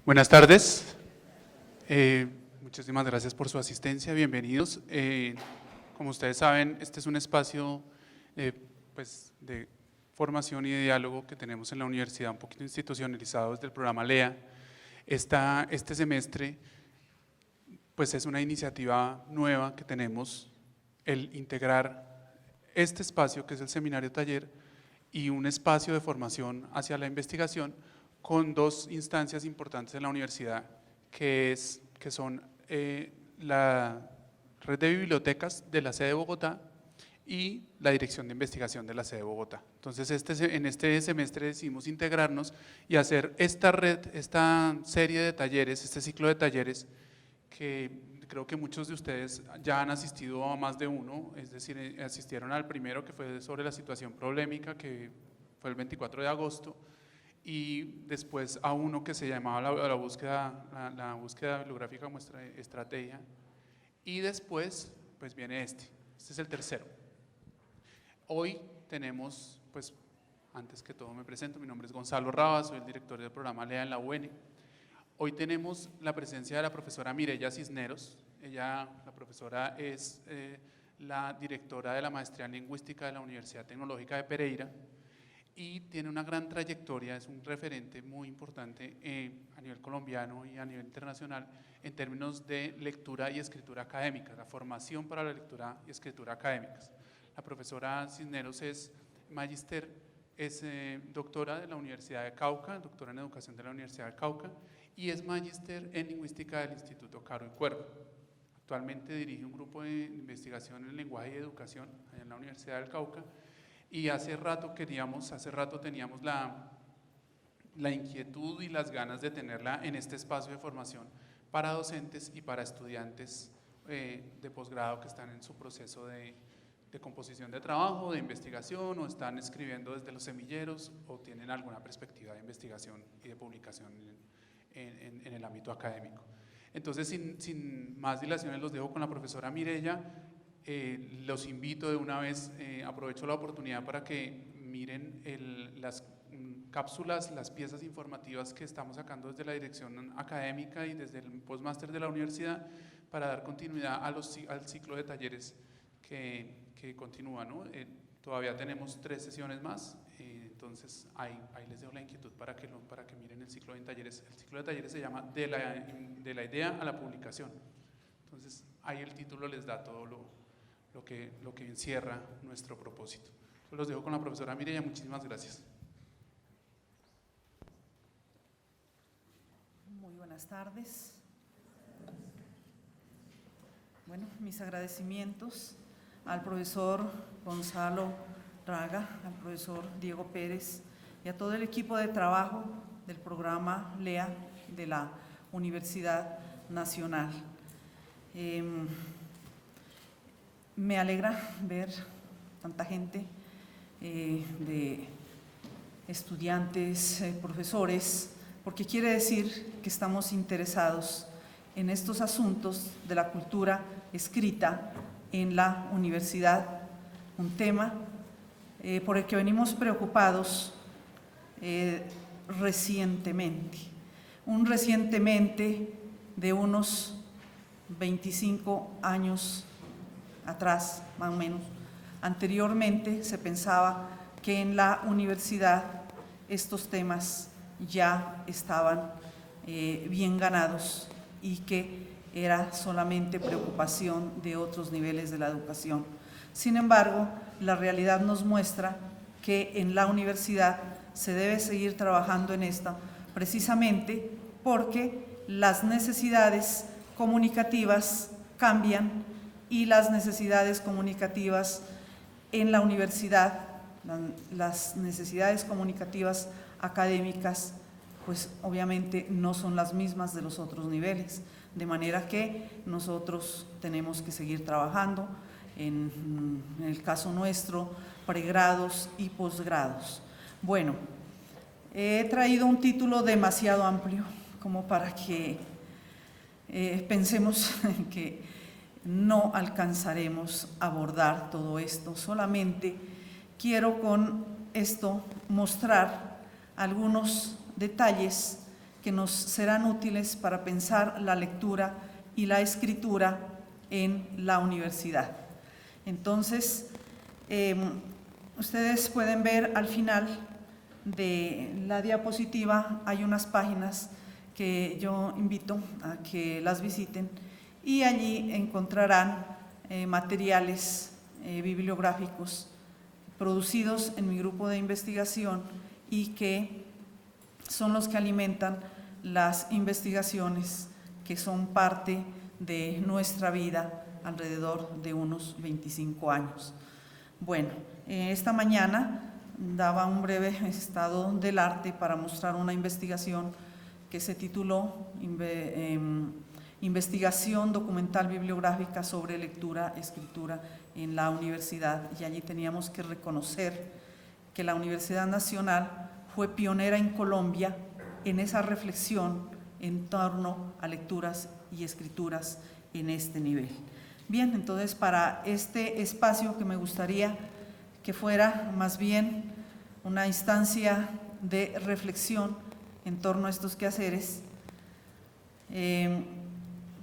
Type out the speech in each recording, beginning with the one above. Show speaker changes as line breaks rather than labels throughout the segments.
Buenas tardes, muchísimas gracias por su asistencia, bienvenidos. Como ustedes saben, este es un espacio de formación y de diálogo que tenemos en la universidad, un poquito institucionalizado desde el programa LEA. Este semestre pues es una iniciativa nueva que tenemos, el integrar este espacio que es el seminario taller y un espacio de formación hacia la investigación con dos instancias importantes en la universidad, que son la red de bibliotecas de la sede de Bogotá y la dirección de investigación de la sede de Bogotá. Entonces, en este semestre decidimos integrarnos y hacer esta red, esta serie de talleres, este ciclo de talleres, que creo que muchos de ustedes ya han asistido a más de uno, es decir, asistieron al primero, que fue sobre la situación problemática, que fue el 24 de agosto, y después a uno que se llamaba la búsqueda bibliográfica como estrategia, y después pues viene este es el tercero. Hoy tenemos, pues antes que todo me presento, mi nombre es Gonzalo Raba, soy el director del programa LEA en la UN. Hoy tenemos la presencia de la profesora Mireya Cisneros. La profesora es la directora de la maestría en lingüística de la Universidad Tecnológica de Pereira y tiene una gran trayectoria, es un referente muy importante a nivel colombiano y a nivel internacional en términos de lectura y escritura académica, la formación para la lectura y escritura académicas. La profesora Cisneros es magíster, es doctora de la Universidad de Cauca, doctora en educación de la Universidad de Cauca, y es magíster en lingüística del Instituto Caro y Cuervo. Actualmente dirige un grupo de investigación en lenguaje y educación allá en la Universidad del Cauca, y hace rato teníamos la inquietud y las ganas de tenerla en este espacio de formación para docentes y para estudiantes de posgrado que están en su proceso de composición de trabajo, de investigación, o están escribiendo desde los semilleros o tienen alguna perspectiva de investigación y de publicación en el ámbito académico. Entonces, sin más dilaciones, los dejo con la profesora Mireya. Los invito de una vez, aprovecho la oportunidad para que miren las cápsulas, las piezas informativas que estamos sacando desde la dirección académica y desde el postmáster de la universidad para dar continuidad al ciclo de talleres que continúa, ¿no? Todavía tenemos 3 sesiones más, entonces ahí les dejo la inquietud para que miren el ciclo de talleres. El ciclo de talleres se llama de la idea a la publicación. Entonces ahí el título les da todo lo que encierra nuestro propósito. Los dejo con la profesora Mireya, muchísimas gracias.
Muy buenas tardes. Bueno, mis agradecimientos al profesor Gonzalo Raga, al profesor Diego Pérez y a todo el equipo de trabajo del programa LEA de la Universidad Nacional. Me alegra ver tanta gente de estudiantes, profesores, porque quiere decir que estamos interesados en estos asuntos de la cultura escrita en la universidad, un tema por el que venimos preocupados recientemente de unos 25 años atrás, más o menos. Anteriormente se pensaba que en la universidad estos temas ya estaban bien ganados y que era solamente preocupación de otros niveles de la educación. Sin embargo, la realidad nos muestra que en la universidad se debe seguir trabajando en esto, precisamente porque las necesidades comunicativas cambian y las necesidades comunicativas en la universidad, las necesidades comunicativas académicas, pues obviamente no son las mismas de los otros niveles, de manera que nosotros tenemos que seguir trabajando, en el caso nuestro, pregrados y posgrados. Bueno, he traído un título demasiado amplio como para que pensemos que no alcanzaremos a abordar todo esto. Solamente quiero con esto mostrar algunos detalles que nos serán útiles para pensar la lectura y la escritura en la universidad. Entonces, ustedes pueden ver al final de la diapositiva, hay unas páginas que yo invito a que las visiten y allí encontrarán materiales bibliográficos producidos en mi grupo de investigación y que son los que alimentan las investigaciones que son parte de nuestra vida alrededor de unos 25 años. Bueno, esta mañana daba un breve estado del arte para mostrar una investigación que se tituló Investigación documental bibliográfica sobre lectura, escritura en la universidad, y allí teníamos que reconocer que la Universidad Nacional fue pionera en Colombia en esa reflexión en torno a lecturas y escrituras en este nivel. Bien, entonces para este espacio que me gustaría que fuera más bien una instancia de reflexión en torno a estos quehaceres,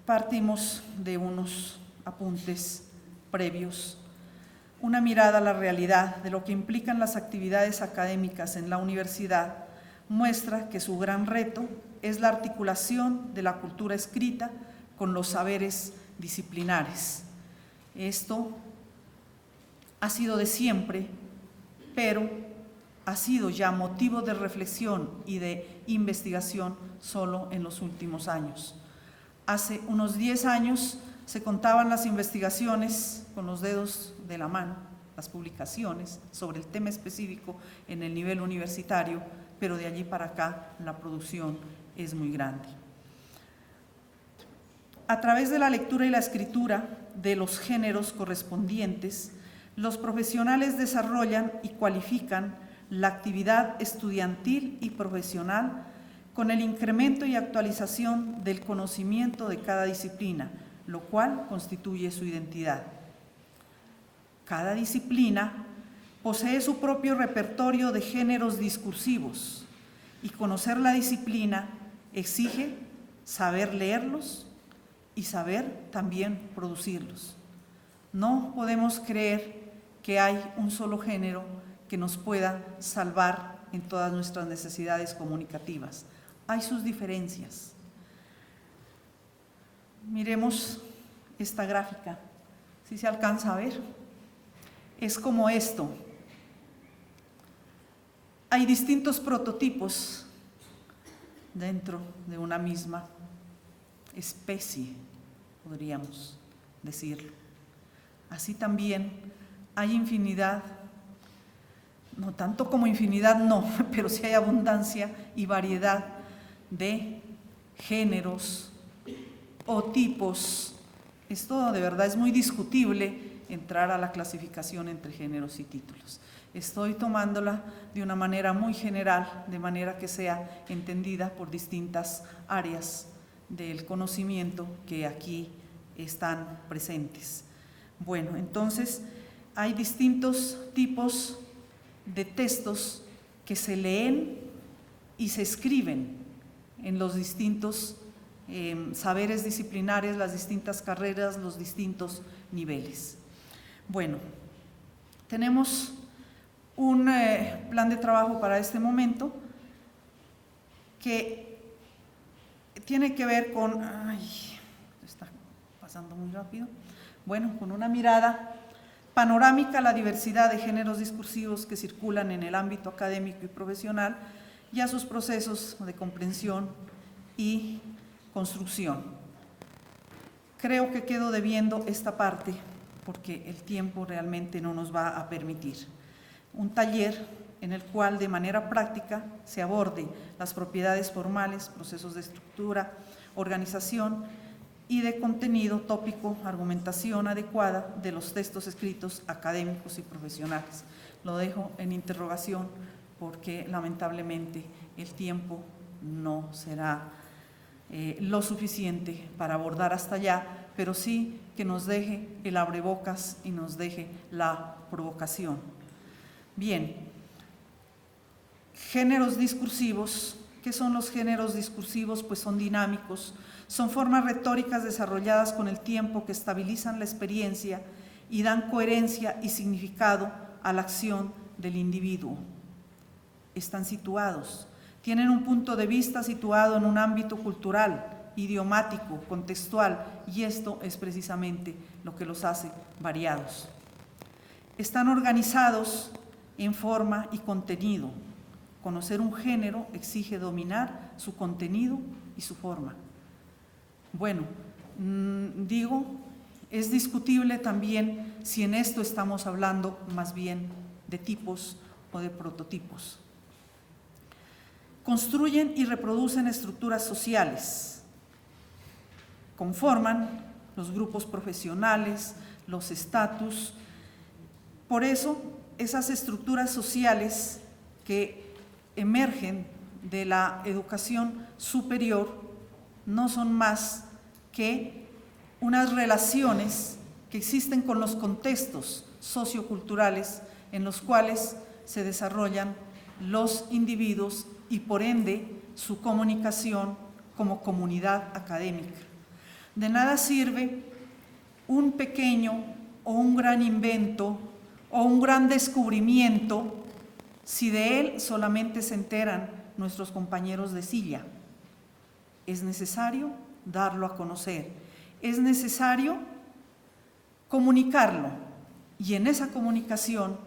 partimos de unos apuntes previos, una mirada a la realidad de lo que implican las actividades académicas en la universidad muestra que su gran reto es la articulación de la cultura escrita con los saberes disciplinares. Esto ha sido de siempre, pero ha sido ya motivo de reflexión y de investigación solo en los últimos años. Hace unos 10 años se contaban las investigaciones con los dedos de la mano, las publicaciones sobre el tema específico en el nivel universitario, pero de allí para acá la producción es muy grande. A través de la lectura y la escritura de los géneros correspondientes, los profesionales desarrollan y cualifican la actividad estudiantil y profesional con el incremento y actualización del conocimiento de cada disciplina, lo cual constituye su identidad. Cada disciplina posee su propio repertorio de géneros discursivos y conocer la disciplina exige saber leerlos y saber también producirlos. No podemos creer que hay un solo género que nos pueda salvar en todas nuestras necesidades comunicativas. Hay sus diferencias. Miremos esta gráfica, si se alcanza a ver. Es como esto. Hay distintos prototipos dentro de una misma especie, podríamos decirlo. Así también hay infinidad, no tanto como infinidad, no, pero sí hay abundancia y variedad de géneros o tipos. Esto de verdad es muy discutible, entrar a la clasificación entre géneros y títulos. Estoy tomándola de una manera muy general, de manera que sea entendida por distintas áreas del conocimiento que aquí están presentes. Bueno, entonces hay distintos tipos de textos que se leen y se escriben en los distintos saberes disciplinares, las distintas carreras, los distintos niveles. Bueno, tenemos un plan de trabajo para este momento que tiene que ver con, está pasando muy rápido, bueno, con una mirada panorámica a la diversidad de géneros discursivos que circulan en el ámbito académico y profesional y a sus procesos de comprensión y construcción. Creo que quedo debiendo esta parte porque el tiempo realmente no nos va a permitir. Un taller en el cual de manera práctica se aborde las propiedades formales, procesos de estructura, organización y de contenido tópico, argumentación adecuada de los textos escritos académicos y profesionales. Lo dejo en interrogación porque lamentablemente el tiempo no será lo suficiente para abordar hasta allá, pero sí que nos deje el abrebocas y nos deje la provocación. Bien, géneros discursivos ¿Qué son los géneros discursivos? Pues son dinámicos, son formas retóricas desarrolladas con el tiempo que estabilizan la experiencia y dan coherencia y significado a la acción del individuo. Están situados, tienen un punto de vista situado en un ámbito cultural, idiomático, contextual, y esto es precisamente lo que los hace variados. Están organizados en forma y contenido. Conocer un género exige dominar su contenido y su forma. Bueno, es discutible también si en esto estamos hablando más bien de tipos o de prototipos. Construyen y reproducen estructuras sociales, conforman los grupos profesionales, los estatus. Por eso, esas estructuras sociales que emergen de la educación superior no son más que unas relaciones que existen con los contextos socioculturales en los cuales se desarrollan los individuos y por ende su comunicación como comunidad académica. De nada sirve un pequeño o un gran invento o un gran descubrimiento si de él solamente se enteran nuestros compañeros de silla. Es necesario darlo a conocer, es necesario comunicarlo, y en esa comunicación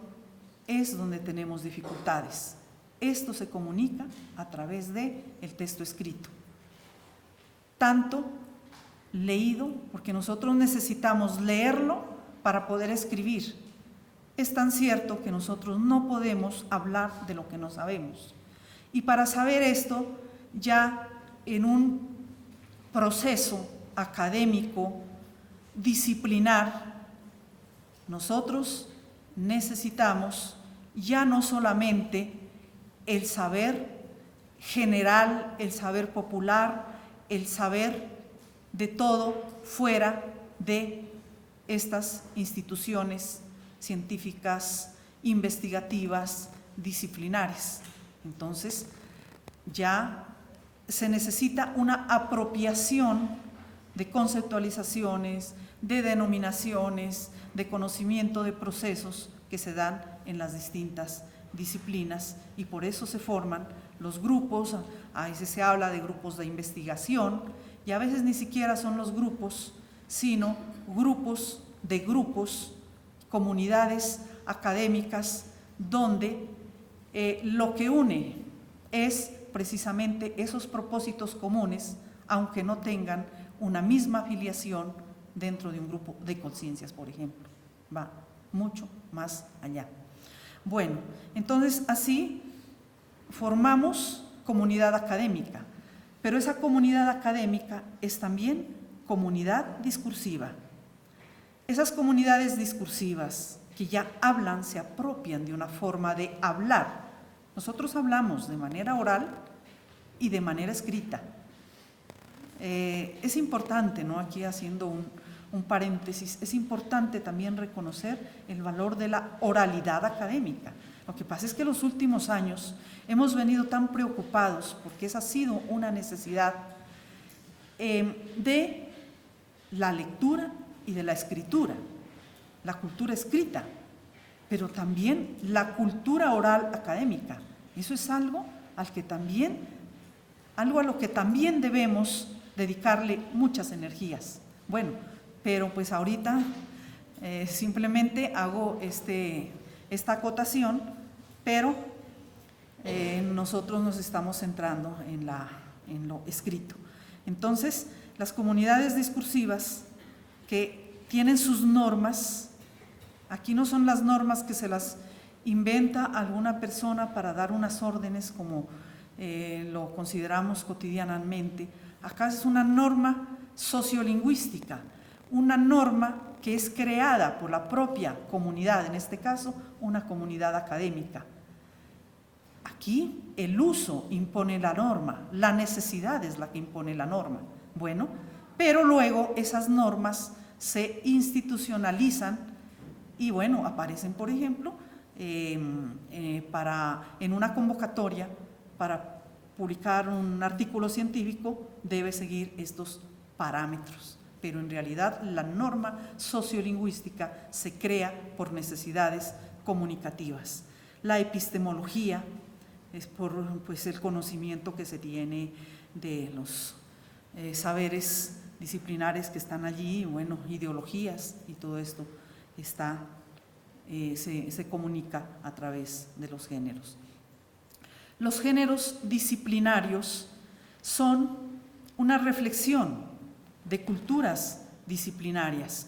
es donde tenemos dificultades. Esto se comunica a través del texto escrito, tanto leído, porque nosotros necesitamos leerlo para poder escribir. Es tan cierto que nosotros no podemos hablar de lo que no sabemos. Y para saber esto, ya en un proceso académico, disciplinar, nosotros necesitamos ya no solamente el saber general, el saber popular, el saber de todo fuera de estas instituciones científicas, investigativas, disciplinares. Entonces, ya se necesita una apropiación de conceptualizaciones, de denominaciones, de conocimiento de procesos que se dan en las distintas disciplinas, y por eso se forman los grupos. A veces se habla de grupos de investigación y a veces ni siquiera son los grupos, sino grupos de grupos, comunidades académicas, donde lo que une es precisamente esos propósitos comunes, aunque no tengan una misma afiliación dentro de un grupo de conciencias, por ejemplo. Va mucho más allá. Bueno, entonces así formamos comunidad académica, pero esa comunidad académica es también comunidad discursiva. Esas comunidades discursivas que ya hablan, se apropian de una forma de hablar. Nosotros hablamos de manera oral y de manera escrita. Es importante, ¿no? Aquí haciendo un paréntesis, es importante también reconocer el valor de la oralidad académica. Lo que pasa es que en los últimos años hemos venido tan preocupados, porque esa ha sido una necesidad de la lectura y de la escritura, la cultura escrita, pero también la cultura oral académica. Eso es algo a lo que también debemos dedicarle muchas energías. Bueno, pero pues ahorita simplemente hago esta acotación, pero nosotros nos estamos centrando en lo escrito. Entonces, las comunidades discursivas que tienen sus normas, aquí no son las normas que se las inventa alguna persona para dar unas órdenes como lo consideramos cotidianamente. Acá es una norma sociolingüística, una norma que es creada por la propia comunidad, en este caso una comunidad académica. Aquí el uso impone la norma, la necesidad es la que impone la norma. Bueno, pero luego esas normas se institucionalizan y bueno, aparecen, por ejemplo, en una convocatoria para publicar un artículo científico debe seguir estos parámetros, pero en realidad la norma sociolingüística se crea por necesidades comunicativas. La epistemología es por el conocimiento que se tiene de los saberes disciplinares que están allí, bueno, ideologías y todo esto está, se comunica a través de los géneros. Los géneros disciplinarios son una reflexión de culturas disciplinarias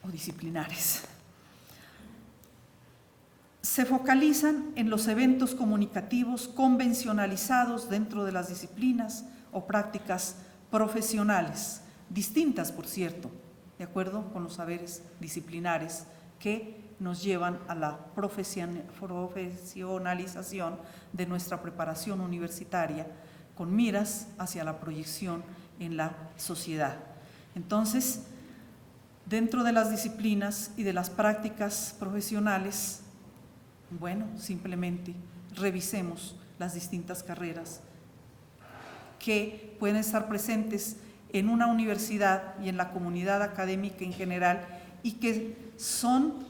o disciplinares. Se focalizan en los eventos comunicativos convencionalizados dentro de las disciplinas o prácticas profesionales, distintas, por cierto, de acuerdo con los saberes disciplinares que nos llevan a la profesionalización de nuestra preparación universitaria con miras hacia la proyección en la sociedad. Entonces, dentro de las disciplinas y de las prácticas profesionales, bueno, simplemente revisemos las distintas carreras que pueden estar presentes en una universidad y en la comunidad académica en general y que son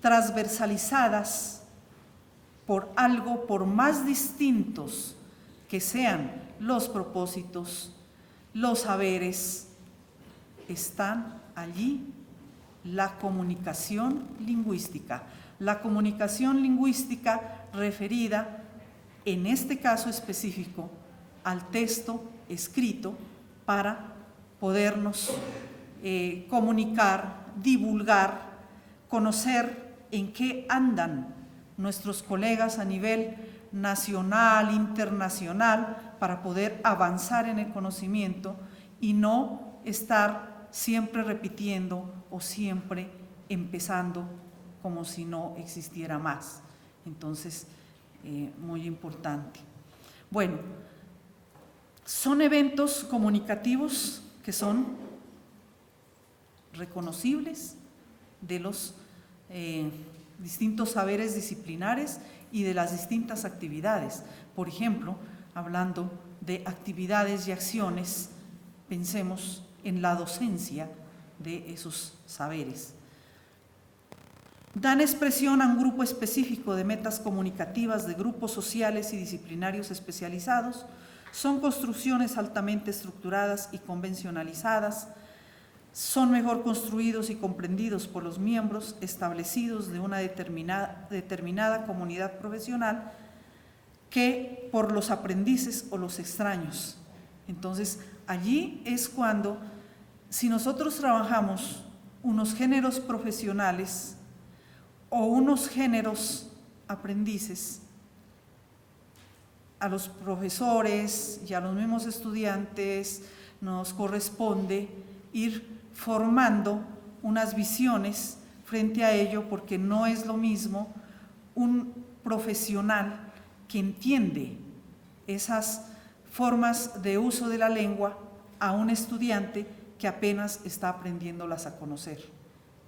transversalizadas por algo, por más distintos que sean los propósitos, los saberes, están allí la comunicación lingüística. La comunicación lingüística referida, en este caso específico, al texto escrito para podernos comunicar, divulgar, conocer en qué andan nuestros colegas a nivel nacional, internacional, para poder avanzar en el conocimiento y no estar siempre repitiendo o siempre empezando como si no existiera más. Entonces, muy importante. Bueno, son eventos comunicativos que son reconocibles de los distintos saberes disciplinares y de las distintas actividades. Por ejemplo, hablando de actividades y acciones, pensemos en la docencia de esos saberes. Dan expresión a un grupo específico de metas comunicativas de grupos sociales y disciplinarios especializados. Son construcciones altamente estructuradas y convencionalizadas. Son mejor construidos y comprendidos por los miembros establecidos de una determinada comunidad profesional que por los aprendices o los extraños. Entonces, allí es cuando, si nosotros trabajamos unos géneros profesionales o unos géneros aprendices, a los profesores y a los mismos estudiantes nos corresponde ir formando unas visiones frente a ello, porque no es lo mismo un profesional que entiende esas formas de uso de la lengua a un estudiante que apenas está aprendiéndolas a conocer.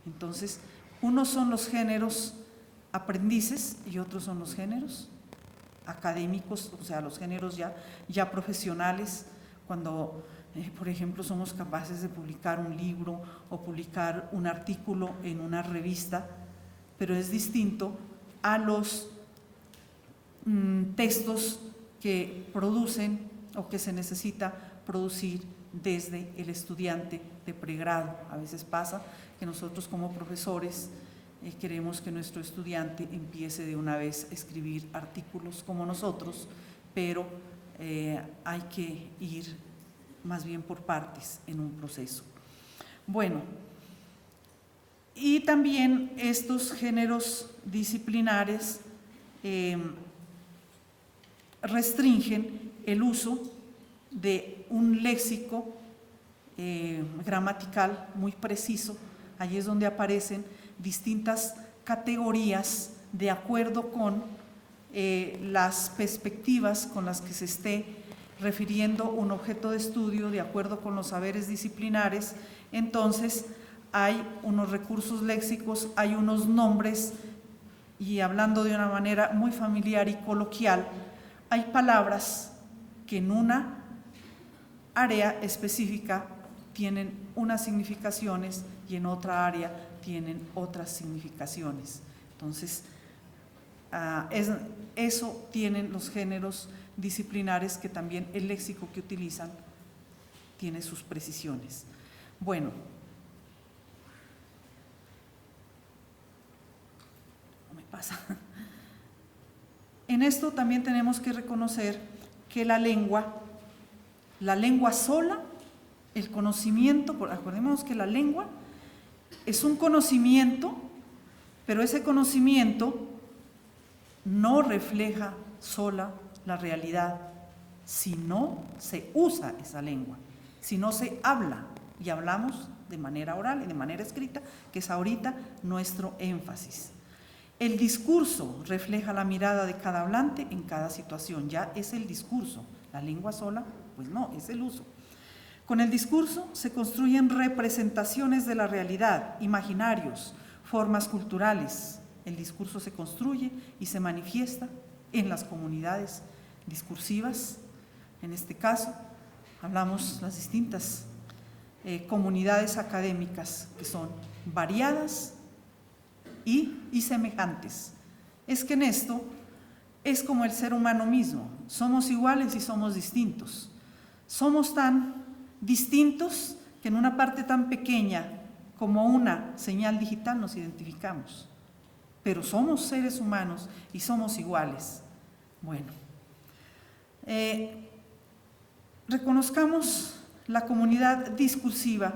Entonces, unos son los géneros aprendices y otros son los géneros académicos, o sea, los géneros ya profesionales, cuando, por ejemplo, somos capaces de publicar un libro o publicar un artículo en una revista, pero es distinto a los textos que producen o que se necesita producir desde el estudiante de pregrado. A veces pasa que nosotros como profesores queremos que nuestro estudiante empiece de una vez a escribir artículos como nosotros, pero hay que ir más bien por partes en un proceso. Bueno, y también estos géneros disciplinares restringen el uso de un léxico gramatical muy preciso. Allí es donde aparecen distintas categorías de acuerdo con las perspectivas con las que se esté refiriendo un objeto de estudio, de acuerdo con los saberes disciplinares. Entonces, hay unos recursos léxicos, hay unos nombres, y hablando de una manera muy familiar y coloquial, hay palabras que en una área específica tienen unas significaciones y en otra área tienen otras significaciones. Entonces, eso tienen los géneros disciplinares, que también el léxico que utilizan tiene sus precisiones. Bueno, no me pasa. En esto también tenemos que reconocer que la lengua sola, el conocimiento, acordémonos que la lengua es un conocimiento, pero ese conocimiento no refleja sola la realidad si no se usa esa lengua, si no se habla, y hablamos de manera oral y de manera escrita, que es ahorita nuestro énfasis. El discurso refleja la mirada de cada hablante en cada situación, ya es el discurso. La lengua sola, pues no, es el uso. Con el discurso se construyen representaciones de la realidad, imaginarios, formas culturales. El discurso se construye y se manifiesta en las comunidades discursivas. En este caso, hablamos las distintas comunidades académicas, que son variadas y semejantes. Es que en esto es como el ser humano mismo, somos iguales y somos distintos. Somos tan distintos que en una parte tan pequeña como una señal digital nos identificamos, pero somos seres humanos y somos iguales. Bueno, reconozcamos la comunidad discursiva,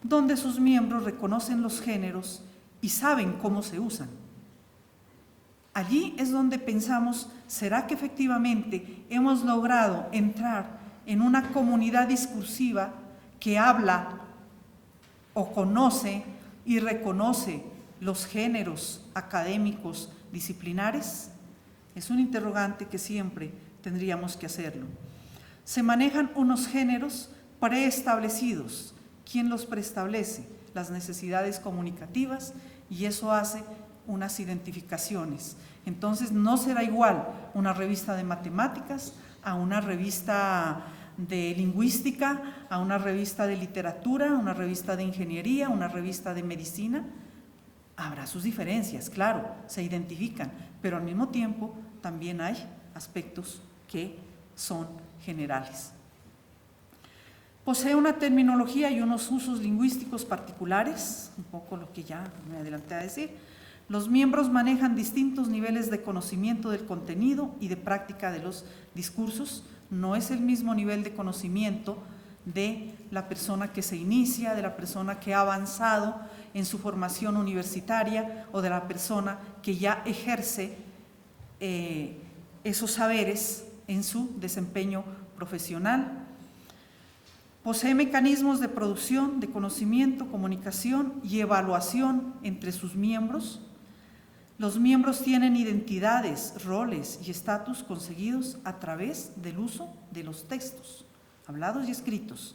donde sus miembros reconocen los géneros y saben cómo se usan. Allí es donde pensamos, ¿será que efectivamente hemos logrado entrar en una comunidad discursiva que habla o conoce y reconoce los géneros académicos disciplinares? Es un interrogante que siempre tendríamos que hacerlo. Se manejan unos géneros preestablecidos. ¿Quién los preestablece? Las necesidades comunicativas, y eso hace unas identificaciones. Entonces no será igual una revista de matemáticas a una revista de lingüística, a una revista de literatura, a una revista de ingeniería, a una revista de medicina. Habrá sus diferencias, claro, se identifican, pero al mismo tiempo también hay aspectos que son generales. Posee una terminología y unos usos lingüísticos particulares, un poco lo que ya me adelanté a decir. Los miembros manejan distintos niveles de conocimiento del contenido y de práctica de los discursos. No es el mismo nivel de conocimiento de la persona que se inicia, de la persona que ha avanzado en su formación universitaria o de la persona que ya ejerce esos saberes en su desempeño profesional. Posee mecanismos de producción, de conocimiento, comunicación y evaluación entre sus miembros. Los miembros tienen identidades, roles y estatus conseguidos a través del uso de los textos, hablados y escritos.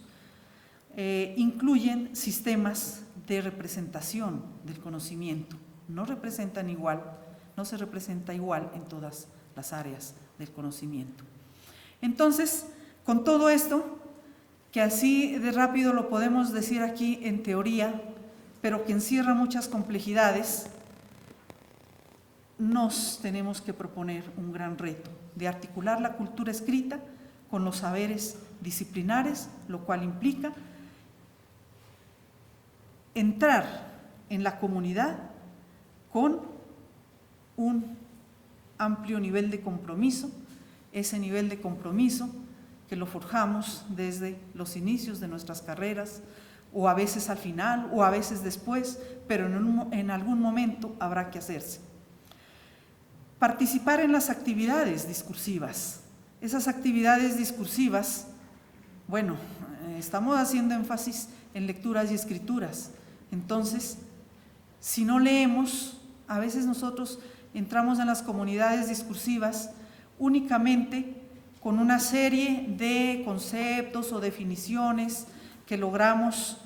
Incluyen sistemas de representación del conocimiento. No representan igual, no se representa igual en todas las áreas del conocimiento. Entonces, con todo esto, que así de rápido lo podemos decir aquí en teoría, pero que encierra muchas complejidades, nos tenemos que proponer un gran reto de articular la cultura escrita con los saberes disciplinares, lo cual implica entrar en la comunidad con un amplio nivel de compromiso, ese nivel de compromiso que lo forjamos desde los inicios de nuestras carreras, o a veces al final, o a veces después, pero en algún momento habrá que hacerse. Participar en las actividades discursivas. Esas actividades discursivas, bueno, estamos haciendo énfasis en lecturas y escrituras. Entonces, si no leemos, a veces nosotros entramos en las comunidades discursivas únicamente con una serie de conceptos o definiciones que logramos,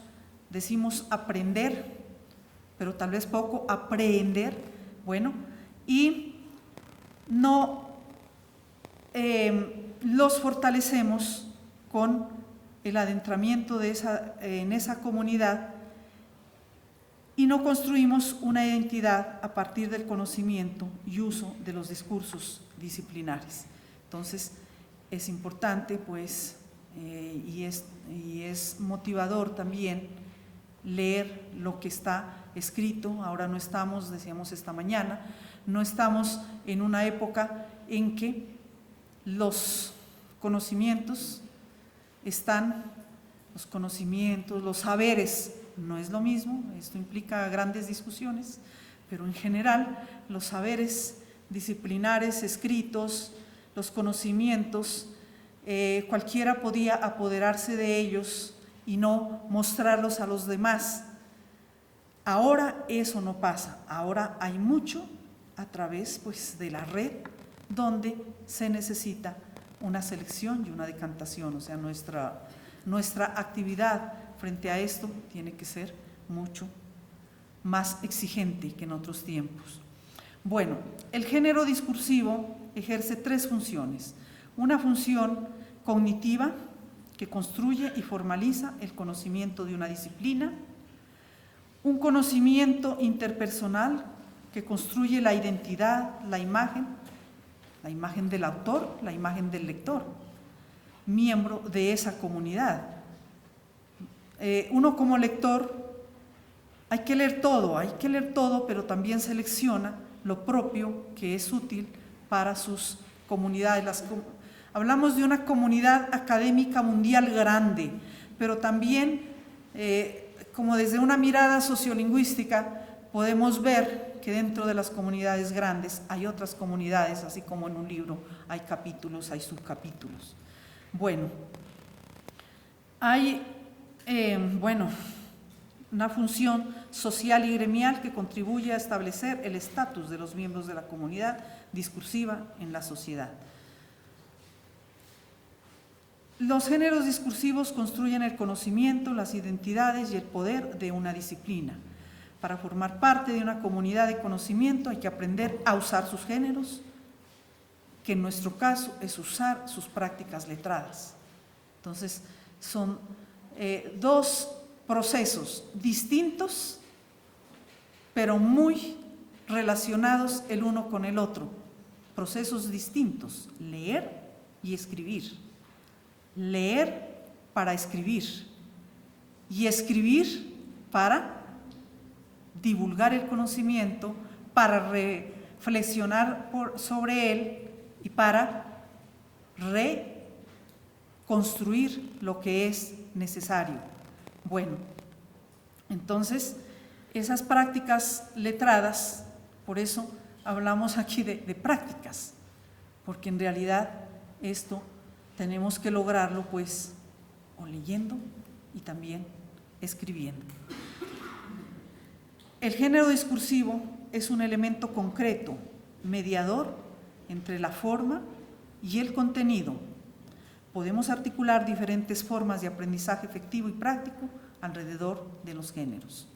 decimos aprender, pero tal vez poco aprehender, bueno, y no los fortalecemos con el adentramiento en esa comunidad y no construimos una identidad a partir del conocimiento y uso de los discursos disciplinares. Entonces, es importante, pues, y es motivador también leer lo que está escrito. Ahora no estamos, decíamos esta mañana, no estamos en una época en que los conocimientos, los saberes, no es lo mismo, esto implica grandes discusiones, pero en general los saberes disciplinares, escritos, los conocimientos, cualquiera podía apoderarse de ellos y no mostrarlos a los demás. Ahora eso no pasa, ahora hay mucho a través, pues, de la red, donde se necesita una selección y una decantación. O sea, nuestra actividad frente a esto tiene que ser mucho más exigente que en otros tiempos. Bueno, el género discursivo ejerce 3 funciones. Una función cognitiva, que construye y formaliza el conocimiento de una disciplina. Un conocimiento interpersonal, que construye la identidad, la imagen del autor, la imagen del lector, miembro de esa comunidad. Uno como lector hay que leer todo, pero también selecciona lo propio que es útil para sus comunidades. Hablamos de una comunidad académica mundial grande, pero también, como desde una mirada sociolingüística, podemos ver que dentro de las comunidades grandes hay otras comunidades, así como en un libro hay capítulos, hay subcapítulos. Bueno, hay una función social y gremial que contribuye a establecer el estatus de los miembros de la comunidad discursiva en la sociedad. Los géneros discursivos construyen el conocimiento, las identidades y el poder de una disciplina. Para formar parte de una comunidad de conocimiento hay que aprender a usar sus géneros, que en nuestro caso es usar sus prácticas letradas. Entonces, son 2 procesos distintos, pero muy relacionados el uno con el otro. Procesos distintos, leer y escribir. Leer para escribir y escribir para divulgar el conocimiento, para reflexionar sobre él y para reconstruir lo que es necesario. Bueno, entonces, esas prácticas letradas, por eso hablamos aquí de prácticas, porque en realidad esto tenemos que lograrlo, pues, o leyendo y también escribiendo. El género discursivo es un elemento concreto, mediador entre la forma y el contenido. Podemos articular diferentes formas de aprendizaje efectivo y práctico alrededor de los géneros.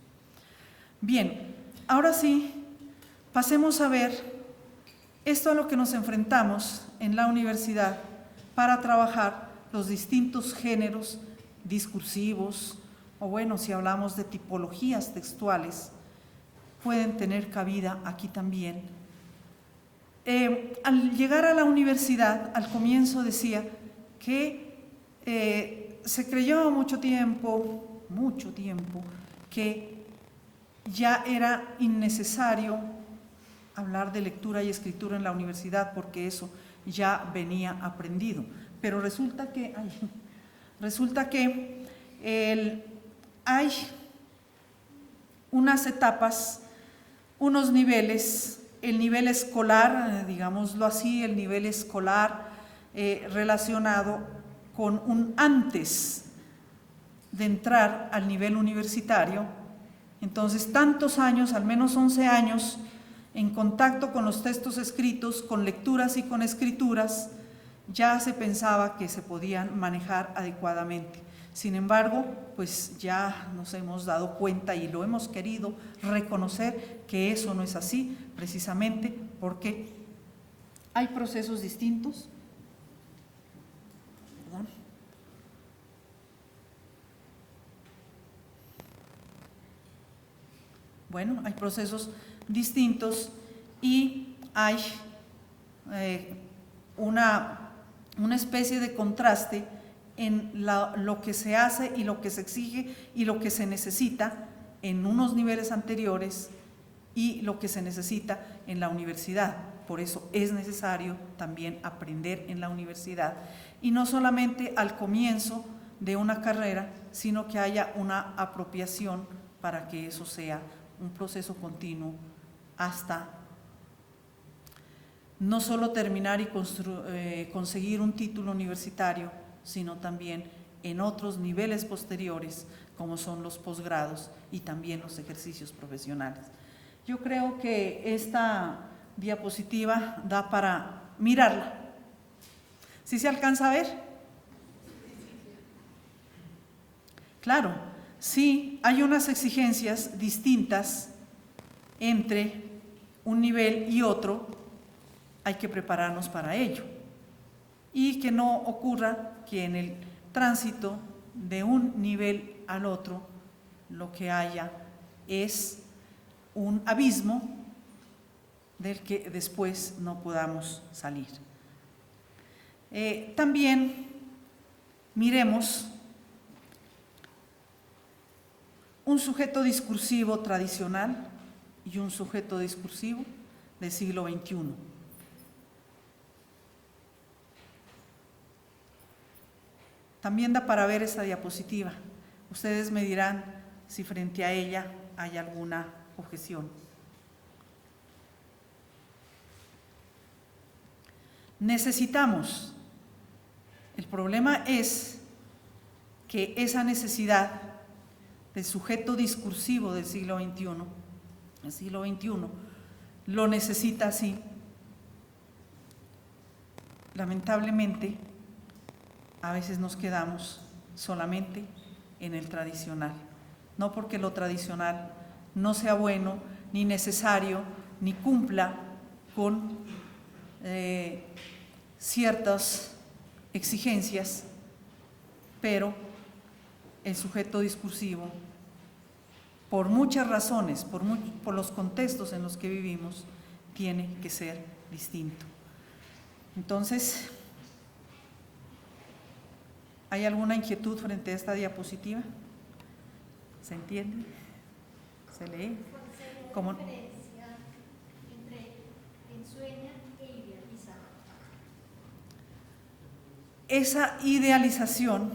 Bien, ahora sí, pasemos a ver esto a lo que nos enfrentamos en la universidad para trabajar los distintos géneros discursivos, o bueno, si hablamos de tipologías textuales, pueden tener cabida aquí también. Al llegar a la universidad, al comienzo decía que se creyó mucho tiempo, que ya era innecesario hablar de lectura y escritura en la universidad porque eso ya venía aprendido. Pero resulta que hay unas etapas, unos niveles, el nivel escolar, digámoslo así, el nivel escolar relacionado con un antes de entrar al nivel universitario. Entonces, tantos años, al menos 11 años, en contacto con los textos escritos, con lecturas y con escrituras, ya se pensaba que se podían manejar adecuadamente. Sin embargo, pues ya nos hemos dado cuenta y lo hemos querido reconocer que eso no es así, precisamente porque hay procesos distintos Perdón. Bueno, hay procesos distintos y hay una especie de contraste en lo que se hace y lo que se exige y lo que se necesita en unos niveles anteriores y lo que se necesita en la universidad. Por eso es necesario también aprender en la universidad, y no solamente al comienzo de una carrera, sino que haya una apropiación para que eso sea un proceso continuo hasta no solo terminar y conseguir un título universitario, sino también en otros niveles posteriores, como son los posgrados y también los ejercicios profesionales. Yo creo que esta diapositiva da para mirarla. ¿Sí se alcanza a ver? Claro, sí hay unas exigencias distintas entre un nivel y otro, hay que prepararnos para ello. Y que no ocurra que en el tránsito de un nivel al otro lo que haya es un abismo del que después no podamos salir. También miremos un sujeto discursivo tradicional y un sujeto discursivo del siglo XXI. También da para ver esta diapositiva. Ustedes me dirán si frente a ella hay alguna objeción. Necesitamos. El problema es que esa necesidad del sujeto discursivo del siglo XXI, el siglo XXI, lo necesita así. Lamentablemente, a veces nos quedamos solamente en el tradicional. No porque lo tradicional no sea bueno, ni necesario, ni cumpla con ciertas exigencias, pero el sujeto discursivo, por muchas razones, por los contextos en los que vivimos, tiene que ser distinto. Entonces, ¿hay alguna inquietud frente a esta diapositiva? ¿Se entiende? ¿Se lee? ¿Cómo?
Diferencia entre ensueña e idealiza.
Esa idealización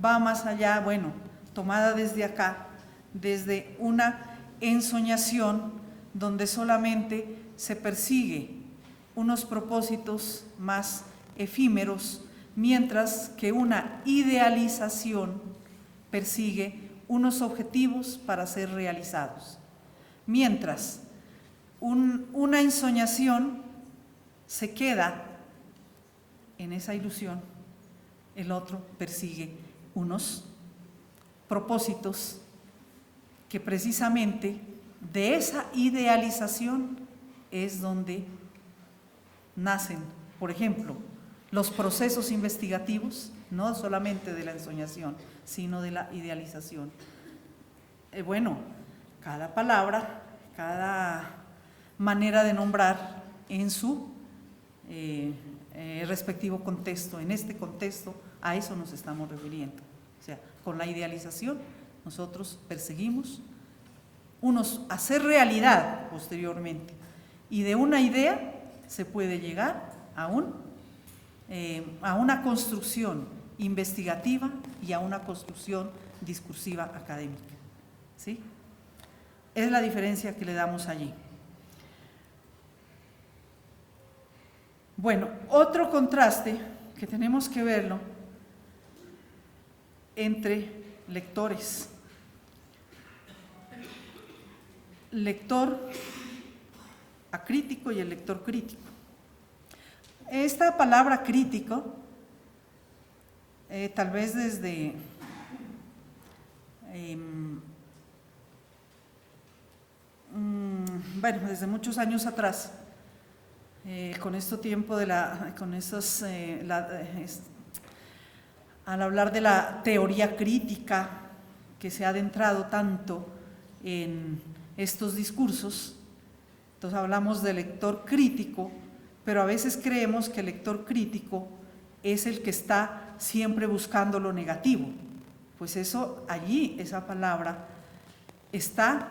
va más allá, bueno, tomada desde acá, desde una ensoñación donde solamente se persigue unos propósitos más efímeros, mientras que una idealización persigue unos objetivos para ser realizados. Mientras una ensoñación se queda en esa ilusión, el otro persigue unos propósitos que precisamente de esa idealización es donde nacen, por ejemplo, los procesos investigativos, no solamente de la ensoñación, sino de la idealización. Bueno, cada palabra, cada manera de nombrar en su respectivo contexto. En este contexto, a eso nos estamos refiriendo. O sea, con la idealización nosotros perseguimos hacer realidad posteriormente, y de una idea se puede llegar a una construcción investigativa y a una construcción discursiva académica. ¿Sí? Es la diferencia que le damos allí. Bueno, otro contraste que tenemos que verlo entre lectores. Lector acrítico y el lector crítico. Esta palabra crítico, tal vez desde desde muchos años atrás, con este tiempo al hablar de la teoría crítica que se ha adentrado tanto en estos discursos, entonces hablamos de lector crítico, pero a veces creemos que el lector crítico es el que está siempre buscando lo negativo. Pues eso allí, esa palabra, está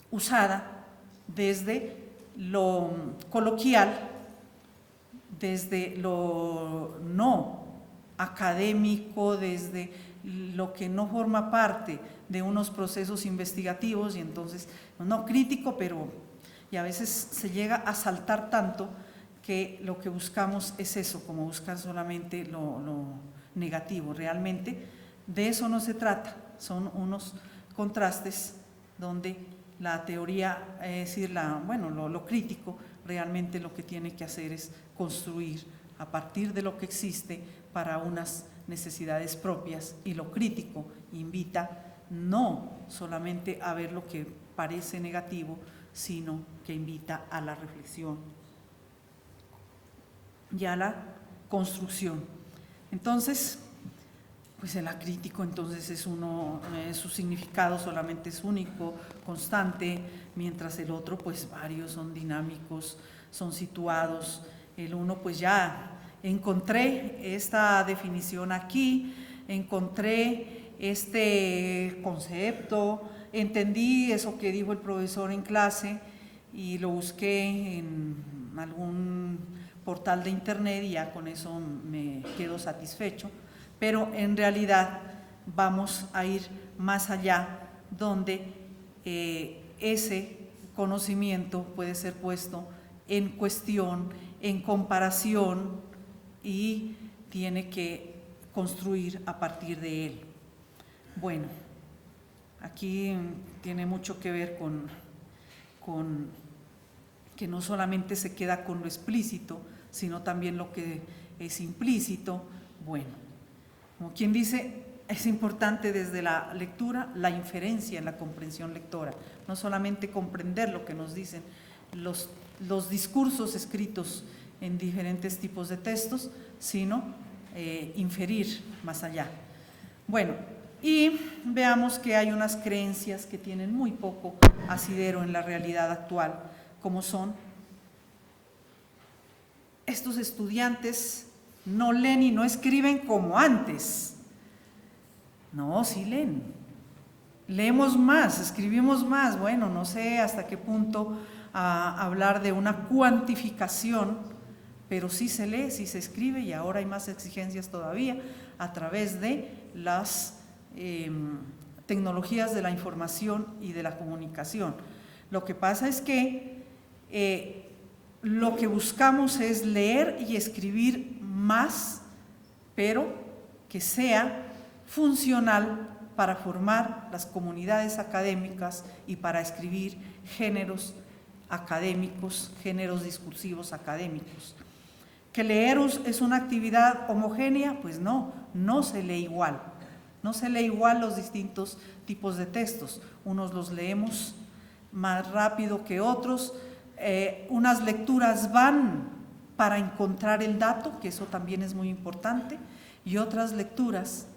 usada desde lo coloquial, desde lo no académico, desde lo que no forma parte de unos procesos investigativos, y entonces, no crítico, pero, y a veces se llega a saltar tanto que lo que buscamos es eso, como buscar solamente lo negativo. Realmente de eso no se trata, son unos contrastes donde la teoría, es decir, lo crítico, realmente lo que tiene que hacer es construir a partir de lo que existe para unas necesidades propias, y lo crítico invita no solamente a ver lo que parece negativo, sino que invita a la reflexión y a la construcción. Entonces, pues el acrítico entonces es su significado solamente es único, constante, mientras el otro pues varios, son dinámicos, son situados. El uno pues ya encontré esta definición aquí, encontré este concepto, entendí eso que dijo el profesor en clase y lo busqué en algún portal de internet y ya con eso me quedo satisfecho. Pero en realidad vamos a ir más allá, donde ese conocimiento puede ser puesto en cuestión, en comparación, y tiene que construir a partir de él. Bueno, aquí tiene mucho que ver con que no solamente se queda con lo explícito, sino también lo que es implícito. Bueno, como quien dice, es importante desde la lectura la inferencia en la comprensión lectora, no solamente comprender lo que nos dicen los discursos escritos en diferentes tipos de textos, sino inferir más allá. Bueno, y veamos que hay unas creencias que tienen muy poco asidero en la realidad actual, como son: estos estudiantes no leen y no escriben como antes. No, sí leen. Leemos más, escribimos más. Bueno, no sé hasta qué punto hablar de una cuantificación, pero sí se lee, sí se escribe, y ahora hay más exigencias todavía a través de las tecnologías de la información y de la comunicación. Lo que pasa es que lo que buscamos es leer y escribir más, pero que sea funcional para formar las comunidades académicas y para escribir géneros académicos, géneros discursivos académicos. ¿Que leer es una actividad homogénea? Pues no se lee igual. No se lee igual los distintos tipos de textos. Unos los leemos más rápido que otros. Unas lecturas van para encontrar el dato, que eso también es muy importante, y otras lecturas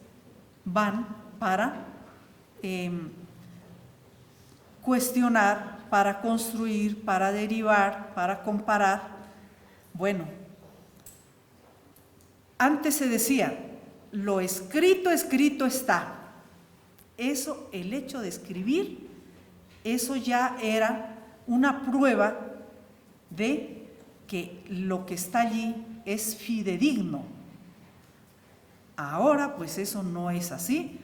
van para cuestionar, para construir, para derivar, para comparar. Bueno, antes se decía, lo escrito, escrito está. Eso, el hecho de escribir, eso ya era una prueba de que lo que está allí es fidedigno. Ahora, pues eso no es así,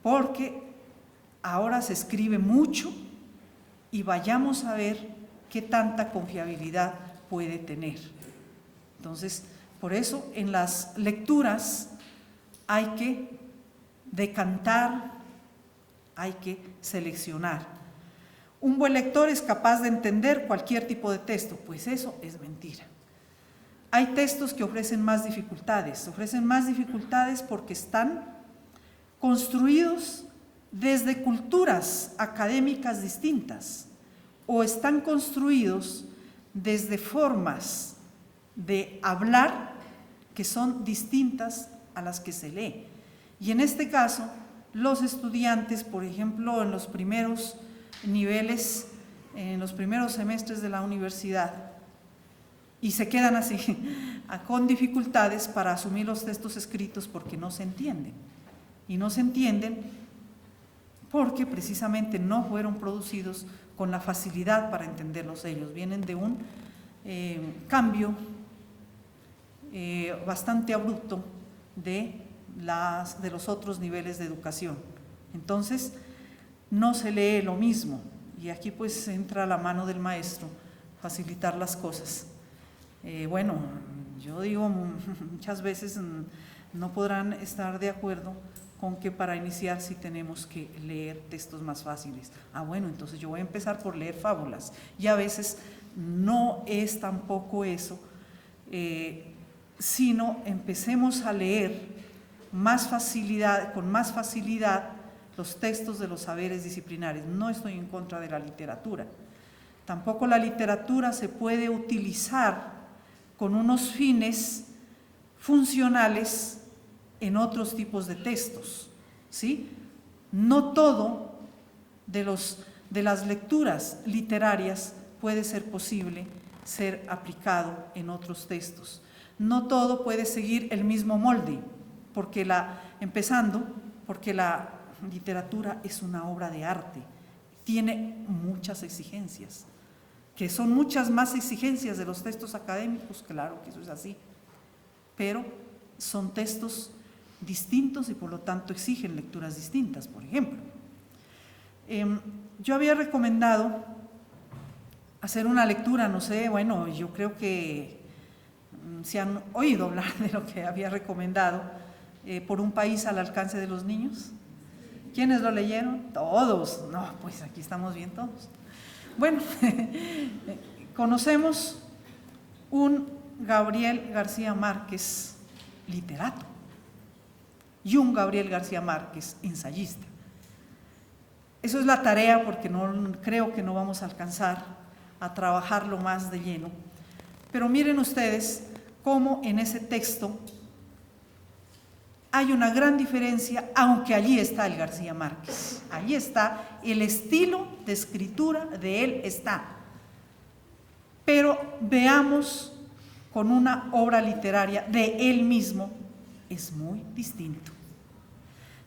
porque ahora se escribe mucho y vayamos a ver qué tanta confiabilidad puede tener. Entonces, por eso en las lecturas hay que decantar, hay que seleccionar. Un buen lector es capaz de entender cualquier tipo de texto, pues eso es mentira. Hay textos que ofrecen más dificultades porque están construidos desde culturas académicas distintas o están construidos desde formas de hablar que son distintas a las que se lee. Y en este caso, los estudiantes, por ejemplo, en los primeros niveles, en los primeros semestres de la universidad, y se quedan así, con dificultades para asumir los textos escritos porque no se entienden. Y no se entienden porque precisamente no fueron producidos con la facilidad para entenderlos ellos. Vienen de un cambio bastante abrupto de los otros niveles de educación. Entonces, no se lee lo mismo, y aquí pues entra la mano del maestro, facilitar las cosas. Bueno, yo digo, muchas veces no podrán estar de acuerdo con que para iniciar sí tenemos que leer textos más fáciles. Bueno, entonces yo voy a empezar por leer fábulas, y a veces no es tampoco eso, sino empecemos a leer con más facilidad los textos de los saberes disciplinares. No estoy en contra de la literatura. Tampoco la literatura se puede utilizar con unos fines funcionales en otros tipos de textos, ¿sí? No todo de las lecturas literarias puede ser posible ser aplicado en otros textos. No todo puede seguir el mismo molde, porque la literatura es una obra de arte, tiene muchas exigencias, que son muchas más exigencias de los textos académicos, claro que eso es así, pero son textos distintos y por lo tanto exigen lecturas distintas. Por ejemplo, yo había recomendado hacer una lectura, no sé, bueno, yo creo que se han oído hablar de lo que había recomendado, Por un país al alcance de los niños. ¿Quiénes lo leyeron? Todos. No, pues aquí estamos bien todos. Bueno, conocemos un Gabriel García Márquez literato y un Gabriel García Márquez ensayista. Eso es la tarea, porque creo que no vamos a alcanzar a trabajarlo más de lleno. Pero miren ustedes cómo en ese texto hay una gran diferencia, aunque allí está el García Márquez, allí está el estilo de escritura de él está. Pero veamos con una obra literaria de él mismo, es muy distinto.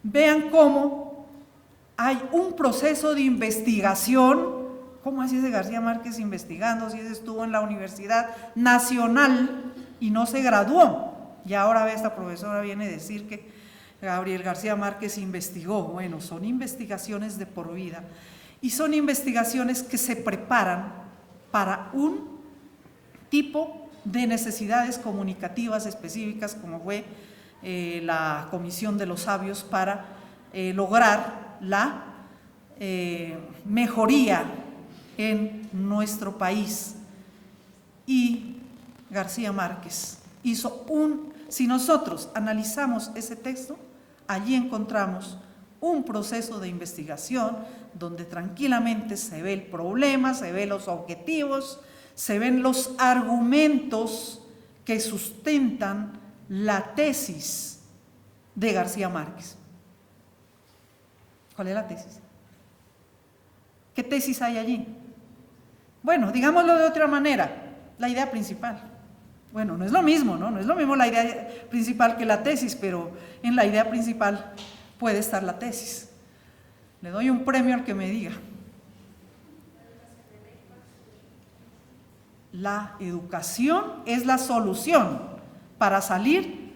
Vean cómo hay un proceso de investigación. ¿Cómo así es de García Márquez investigando si ese estuvo en la Universidad Nacional y no se graduó? Y ahora esta profesora viene a decir que Gabriel García Márquez investigó. Bueno, son investigaciones de por vida y son investigaciones que se preparan para un tipo de necesidades comunicativas específicas, como fue la Comisión de los Sabios, para lograr la mejoría en nuestro país. Y García Márquez hizo si nosotros analizamos ese texto, allí encontramos un proceso de investigación donde tranquilamente se ve el problema, se ven los objetivos, se ven los argumentos que sustentan la tesis de García Márquez. ¿Cuál es la tesis? ¿Qué tesis hay allí? Bueno, digámoslo de otra manera, la idea principal. Bueno, no es lo mismo, ¿no? No es lo mismo la idea principal que la tesis, pero en la idea principal puede estar la tesis. Le doy un premio al que me diga. La educación es la solución para salir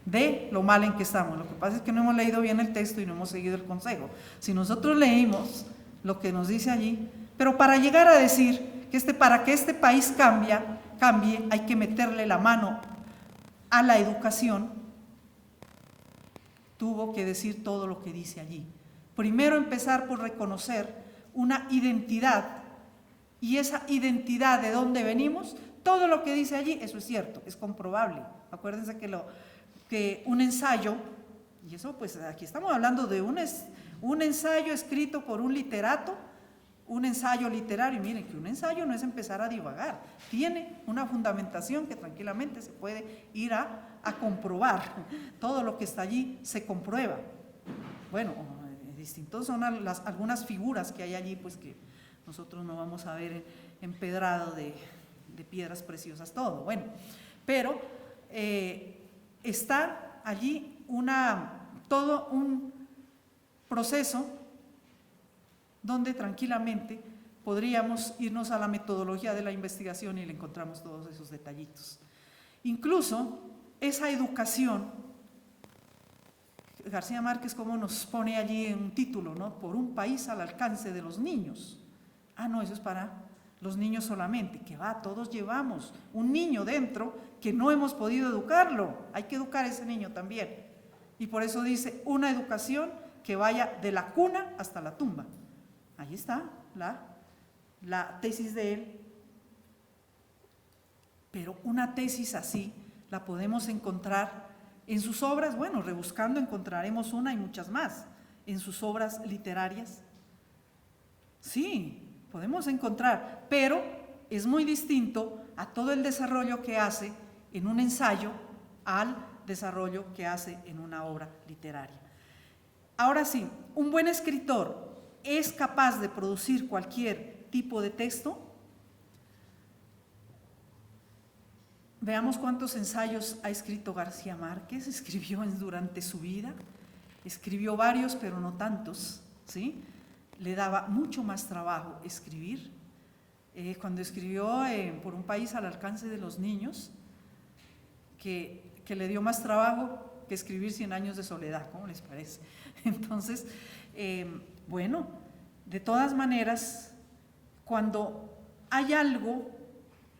de lo mal en que estamos. Lo que pasa es que no hemos leído bien el texto y no hemos seguido el consejo. Si nosotros leímos lo que nos dice allí, pero para llegar a decir que para que este país cambie, hay que meterle la mano a la educación, tuvo que decir todo lo que dice allí. Primero empezar por reconocer una identidad, y esa identidad de dónde venimos, todo lo que dice allí, eso es cierto, es comprobable. Acuérdense que un ensayo, y eso pues aquí estamos hablando de un ensayo escrito por un literato, un ensayo literario. Miren que un ensayo no es empezar a divagar, tiene una fundamentación que tranquilamente se puede ir a a comprobar. Todo lo que está allí se comprueba. Bueno, distintos son algunas figuras que hay allí, pues que nosotros no vamos a ver empedrado de piedras preciosas todo. Bueno, pero está allí todo un proceso donde tranquilamente podríamos irnos a la metodología de la investigación y le encontramos todos esos detallitos. Incluso esa educación, García Márquez como nos pone allí en un título, ¿no? Por un país al alcance de los niños. No, eso es para los niños solamente, que va, todos llevamos un niño dentro que no hemos podido educarlo, hay que educar a ese niño también. Y por eso dice, una educación que vaya de la cuna hasta la tumba. Ahí está la tesis de él. Pero una tesis así la podemos encontrar en sus obras, bueno, rebuscando encontraremos una y muchas más, en sus obras literarias. Sí, podemos encontrar, pero es muy distinto a todo el desarrollo que hace en un ensayo al desarrollo que hace en una obra literaria. Ahora sí, un buen escritor es capaz de producir cualquier tipo de texto. Veamos cuántos ensayos ha escrito García Márquez. Escribió durante su vida, escribió varios, pero no tantos, ¿sí? Le daba mucho más trabajo escribir. Cuando escribió Por un país al alcance de los niños, que le dio más trabajo que escribir 100 años de soledad, ¿cómo les parece? Entonces, bueno, de todas maneras, cuando hay algo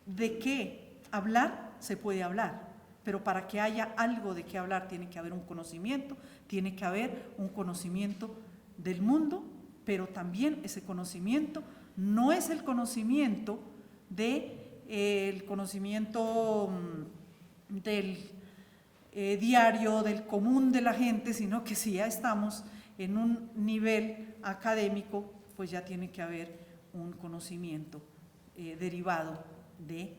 de qué hablar, se puede hablar, pero para que haya algo de qué hablar tiene que haber un conocimiento, tiene que haber un conocimiento del mundo, pero también ese conocimiento no es el conocimiento del diario, del común de la gente, sino que si ya estamos en un nivel académico, pues ya tiene que haber un conocimiento derivado de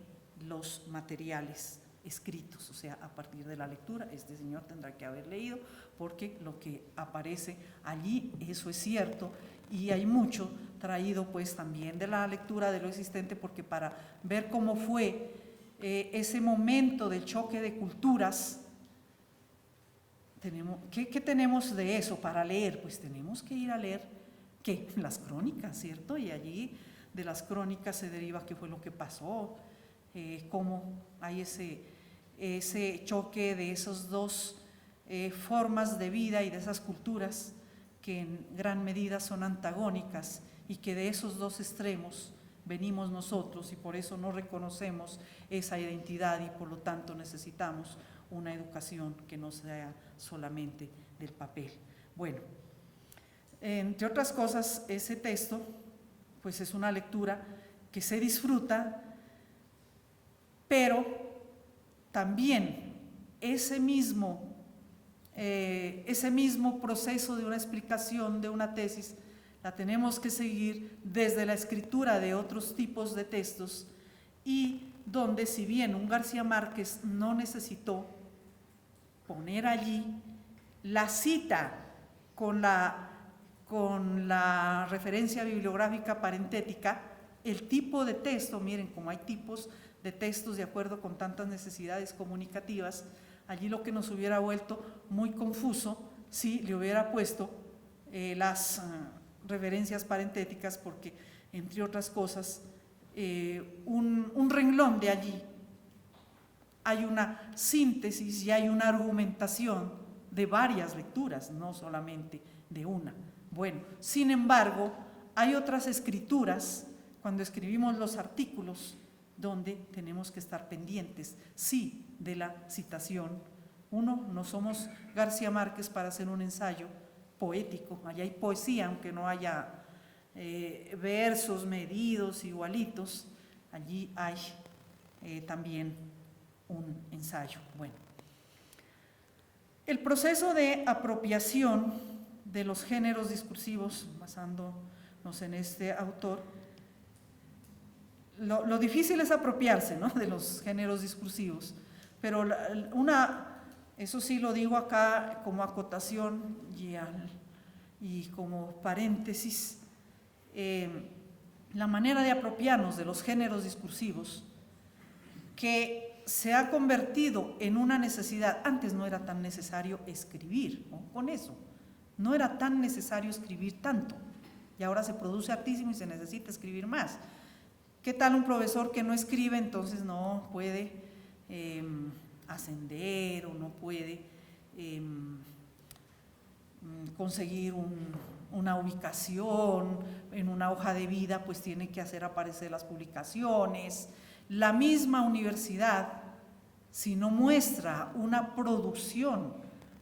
los materiales escritos, o sea, a partir de la lectura. Este señor tendrá que haber leído, porque lo que aparece allí, eso es cierto, y hay mucho traído pues también de la lectura de lo existente, porque para ver cómo fue ese momento del choque de culturas, ¿qué tenemos de eso para leer? Pues tenemos que ir a leer, ¿qué? Las crónicas, ¿cierto? Y allí de las crónicas se deriva qué fue lo que pasó, cómo hay ese choque de esas dos formas de vida y de esas culturas que en gran medida son antagónicas, y que de esos dos extremos venimos nosotros, y por eso no reconocemos esa identidad, y por lo tanto necesitamos una educación que no sea solamente del papel. Bueno, entre otras cosas, ese texto pues es una lectura que se disfruta, pero también ese mismo proceso de una explicación de una tesis la tenemos que seguir desde la escritura de otros tipos de textos, y donde, si bien un García Márquez no necesitó poner allí la cita con la referencia bibliográfica parentética, el tipo de texto, miren, como hay tipos de textos de acuerdo con tantas necesidades comunicativas, allí lo que nos hubiera vuelto muy confuso si le hubiera puesto las referencias parentéticas, porque entre otras cosas un renglón de allí hay una síntesis y hay una argumentación de varias lecturas, no solamente de una. Bueno, sin embargo, hay otras escrituras, cuando escribimos los artículos, donde tenemos que estar pendientes, sí, de la citación. Uno, no somos García Márquez para hacer un ensayo poético, allá hay poesía, aunque no haya versos medidos, igualitos, allí hay también un ensayo. Bueno, el proceso de apropiación de los géneros discursivos, basándonos en este autor, lo difícil es apropiarse, ¿no?, de los géneros discursivos, pero una Eso sí lo digo acá como acotación y como paréntesis, la manera de apropiarnos de los géneros discursivos que se ha convertido en una necesidad. Antes no era tan necesario escribir, ¿no? Con eso, no era tan necesario escribir tanto, y ahora se produce hartísimo y se necesita escribir más. ¿Qué tal un profesor que no escribe? Entonces no puede ascender o no puede conseguir una ubicación en una hoja de vida, pues tiene que hacer aparecer las publicaciones. La misma universidad, si no muestra una producción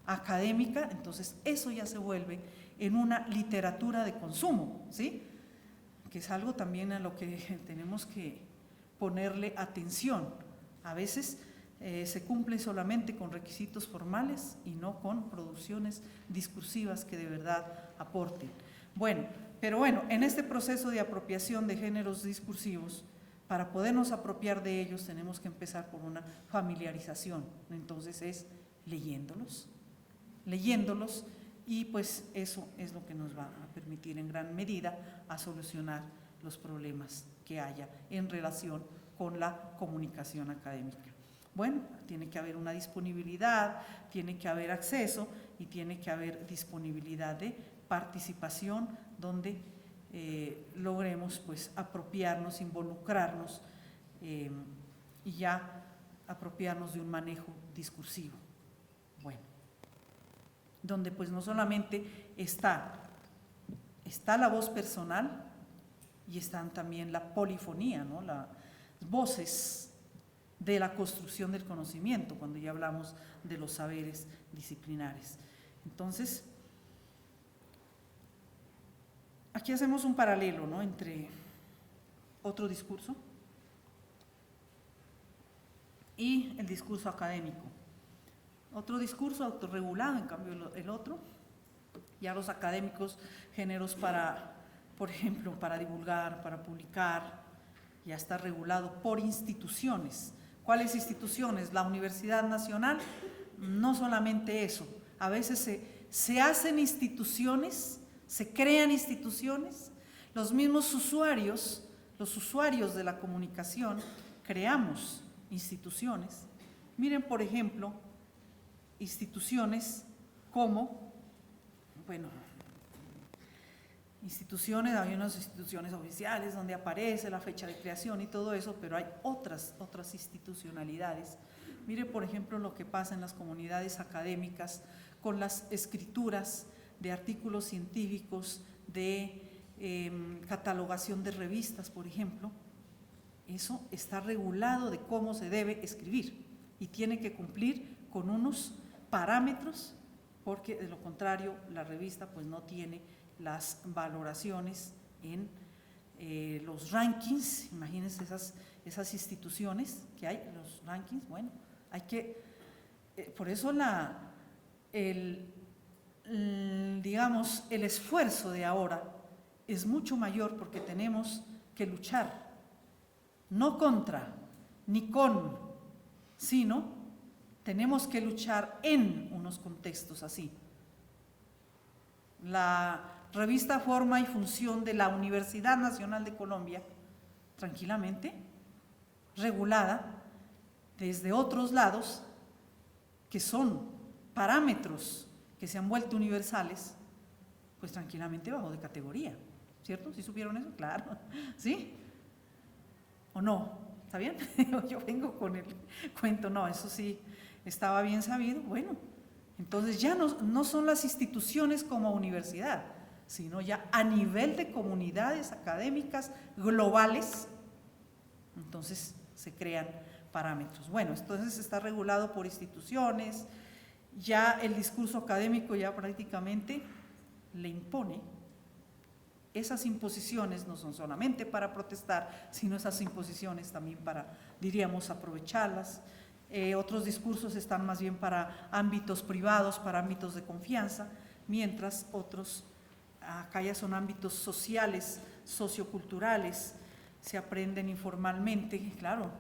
académica, entonces eso ya se vuelve en una literatura de consumo, ¿sí? Que es algo también a lo que tenemos que ponerle atención. A veces se cumple solamente con requisitos formales y no con producciones discursivas que de verdad aporten. Pero bueno, en este proceso de apropiación de géneros discursivos, para podernos apropiar de ellos tenemos que empezar por una familiarización. Entonces es leyéndolos, y pues eso es lo que nos va a permitir en gran medida a solucionar los problemas que haya en relación con la comunicación académica. Bueno, tiene que haber una disponibilidad, tiene que haber acceso y tiene que haber disponibilidad de participación donde logremos pues apropiarnos, involucrarnos y ya apropiarnos de un manejo discursivo. Bueno, donde pues no solamente está la voz personal y están también la polifonía, ¿no? Las voces de la construcción del conocimiento, cuando ya hablamos de los saberes disciplinares. Entonces, aquí hacemos un paralelo, ¿no?, entre otro discurso y el discurso académico. Otro discurso autorregulado, en cambio el otro, ya los académicos, géneros para, por ejemplo, para divulgar, para publicar, ya está regulado por instituciones. ¿Cuáles instituciones? La Universidad Nacional. No solamente eso, a veces se hacen instituciones, se crean instituciones, los mismos usuarios, los usuarios de la comunicación, creamos instituciones. Miren, por ejemplo, instituciones como, instituciones, hay unas instituciones oficiales donde aparece la fecha de creación y todo eso, pero hay otras institucionalidades. Mire, por ejemplo, lo que pasa en las comunidades académicas con las escrituras de artículos científicos, de catalogación de revistas, por ejemplo. Eso está regulado de cómo se debe escribir y tiene que cumplir con unos parámetros, porque de lo contrario la revista pues no tiene las valoraciones en los rankings. Imagínense esas instituciones que hay, los rankings. Bueno, hay que, por eso digamos, el esfuerzo de ahora es mucho mayor, porque tenemos que luchar, no contra ni con, sino tenemos que luchar en unos contextos así. La revista Forma y Función de la Universidad Nacional de Colombia, tranquilamente, regulada desde otros lados, que son parámetros que se han vuelto universales, pues tranquilamente bajo de categoría, ¿cierto? ¿Sí supieron eso? Claro, ¿sí? ¿O no? ¿Está bien? Yo vengo con el cuento, no, eso sí estaba bien sabido. Bueno, entonces ya no son las instituciones como universidad, sino ya a nivel de comunidades académicas globales, entonces se crean parámetros. Bueno, entonces está regulado por instituciones, ya el discurso académico ya prácticamente le impone. Esas imposiciones no son solamente para protestar, sino esas imposiciones también para, diríamos, aprovecharlas. Otros discursos están más bien para ámbitos privados, para ámbitos de confianza, mientras otros, acá ya son ámbitos sociales, socioculturales, se aprenden informalmente. Claro,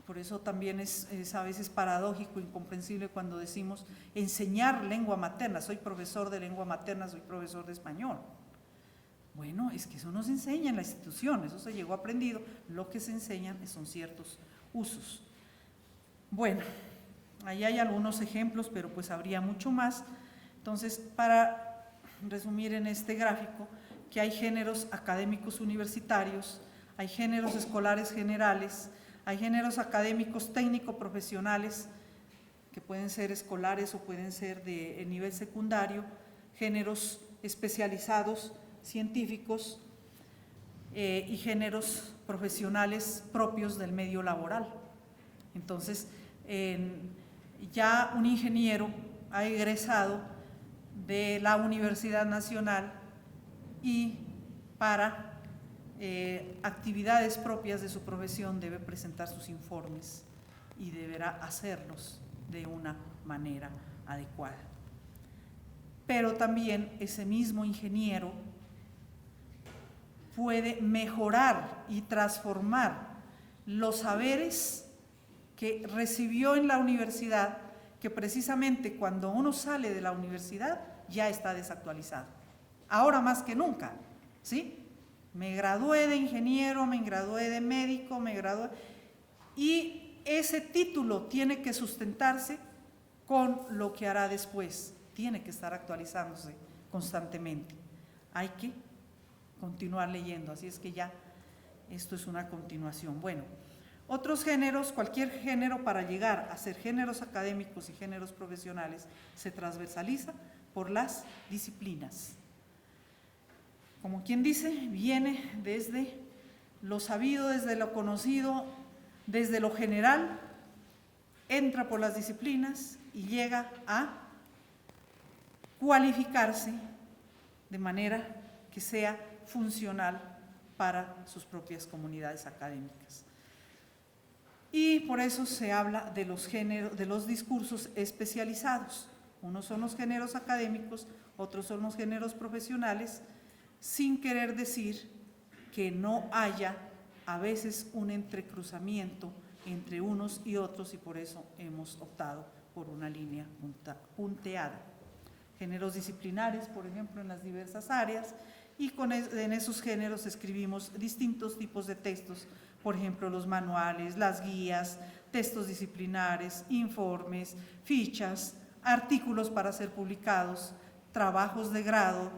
Por eso también es a veces paradójico, incomprensible cuando decimos enseñar lengua materna. Soy profesor de lengua materna, soy profesor de español. Bueno, es que eso no se enseña en la institución, eso se llegó aprendido. Lo que se enseñan son ciertos usos. Bueno, ahí hay algunos ejemplos, pero pues habría mucho más. Entonces, para resumir en este gráfico, que hay géneros académicos universitarios, hay géneros escolares generales, hay géneros académicos técnico-profesionales, que pueden ser escolares o pueden ser de nivel secundario, géneros especializados, científicos, y géneros profesionales propios del medio laboral. Entonces, ya un ingeniero ha egresado de la Universidad Nacional y para actividades propias de su profesión debe presentar sus informes y deberá hacerlos de una manera adecuada. Pero también ese mismo ingeniero puede mejorar y transformar los saberes que recibió en la universidad, que precisamente cuando uno sale de la universidad ya está desactualizado. Ahora más que nunca, ¿sí? Me gradué de ingeniero, me gradué de médico, y ese título tiene que sustentarse con lo que hará después, tiene que estar actualizándose constantemente. Hay que continuar leyendo, así es que ya esto es una continuación. Bueno, otros géneros, cualquier género para llegar a ser géneros académicos y géneros profesionales se transversaliza por las disciplinas. Como quien dice, viene desde lo sabido, desde lo conocido, desde lo general, entra por las disciplinas y llega a cualificarse de manera que sea funcional para sus propias comunidades académicas. Y por eso se habla de los géneros, de los discursos especializados. Unos son los géneros académicos, otros son los géneros profesionales, sin querer decir que no haya a veces un entrecruzamiento entre unos y otros, y por eso hemos optado por una línea punteada. Géneros disciplinares, por ejemplo, en las diversas áreas, y en esos géneros escribimos distintos tipos de textos, por ejemplo, los manuales, las guías, textos disciplinares, informes, fichas, artículos para ser publicados, trabajos de grado,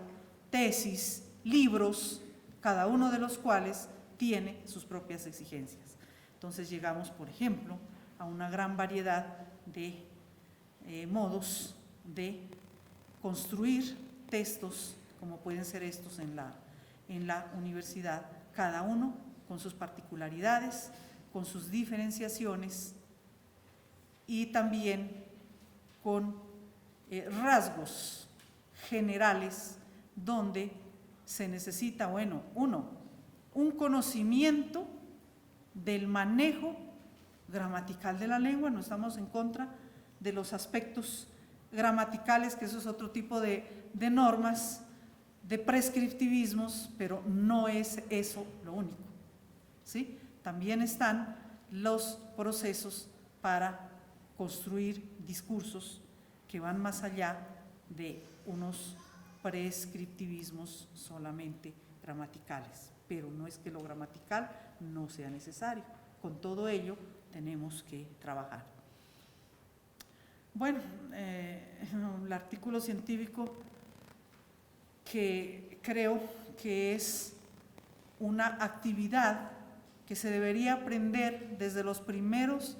tesis, libros, cada uno de los cuales tiene sus propias exigencias. Entonces llegamos, por ejemplo, a una gran variedad de modos de construir textos, como pueden ser estos en la universidad, cada uno con sus particularidades, con sus diferenciaciones y también con rasgos generales donde se necesita, bueno, un conocimiento del manejo gramatical de la lengua. No estamos en contra de los aspectos gramaticales, que eso es otro tipo de normas, de prescriptivismos, pero no es eso lo único, ¿sí? También están los procesos para construir discursos que van más allá de unos prescriptivismos solamente gramaticales, pero no es que lo gramatical no sea necesario. Con todo ello tenemos que trabajar. Bueno, el artículo científico que creo que es una actividad que se debería aprender desde los primeros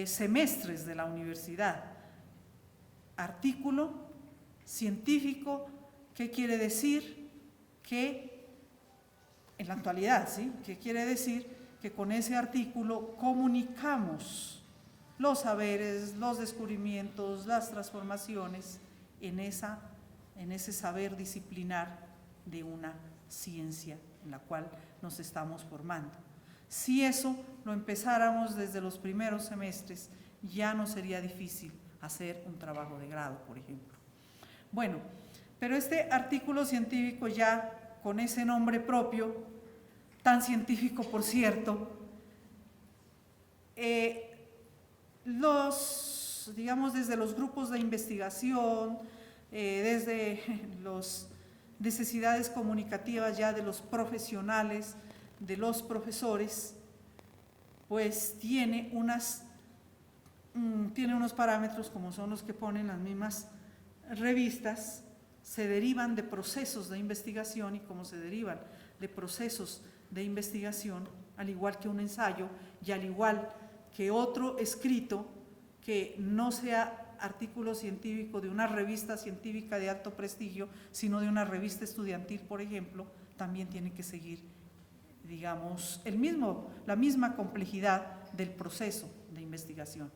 semestres de la universidad. Artículo científico, ¿qué quiere decir? Que en la actualidad, ¿sí? ¿Qué quiere decir? Que con ese artículo comunicamos los saberes, los descubrimientos, las transformaciones en ese saber disciplinar de una ciencia en la cual nos estamos formando. Si eso lo empezáramos desde los primeros semestres, ya no sería difícil hacer un trabajo de grado, por ejemplo. Bueno, pero este artículo científico ya con ese nombre propio, tan científico por cierto, digamos, desde los grupos de investigación, desde las necesidades comunicativas ya de los profesionales, de los profesores, pues tiene unos parámetros como son los que ponen las mismas revistas, se derivan de procesos de investigación, y como se derivan de procesos de investigación, al igual que un ensayo y al igual que otro escrito que no sea artículo científico de una revista científica de alto prestigio, sino de una revista estudiantil, por ejemplo, también tiene que seguir, digamos, la misma complejidad del proceso de investigación.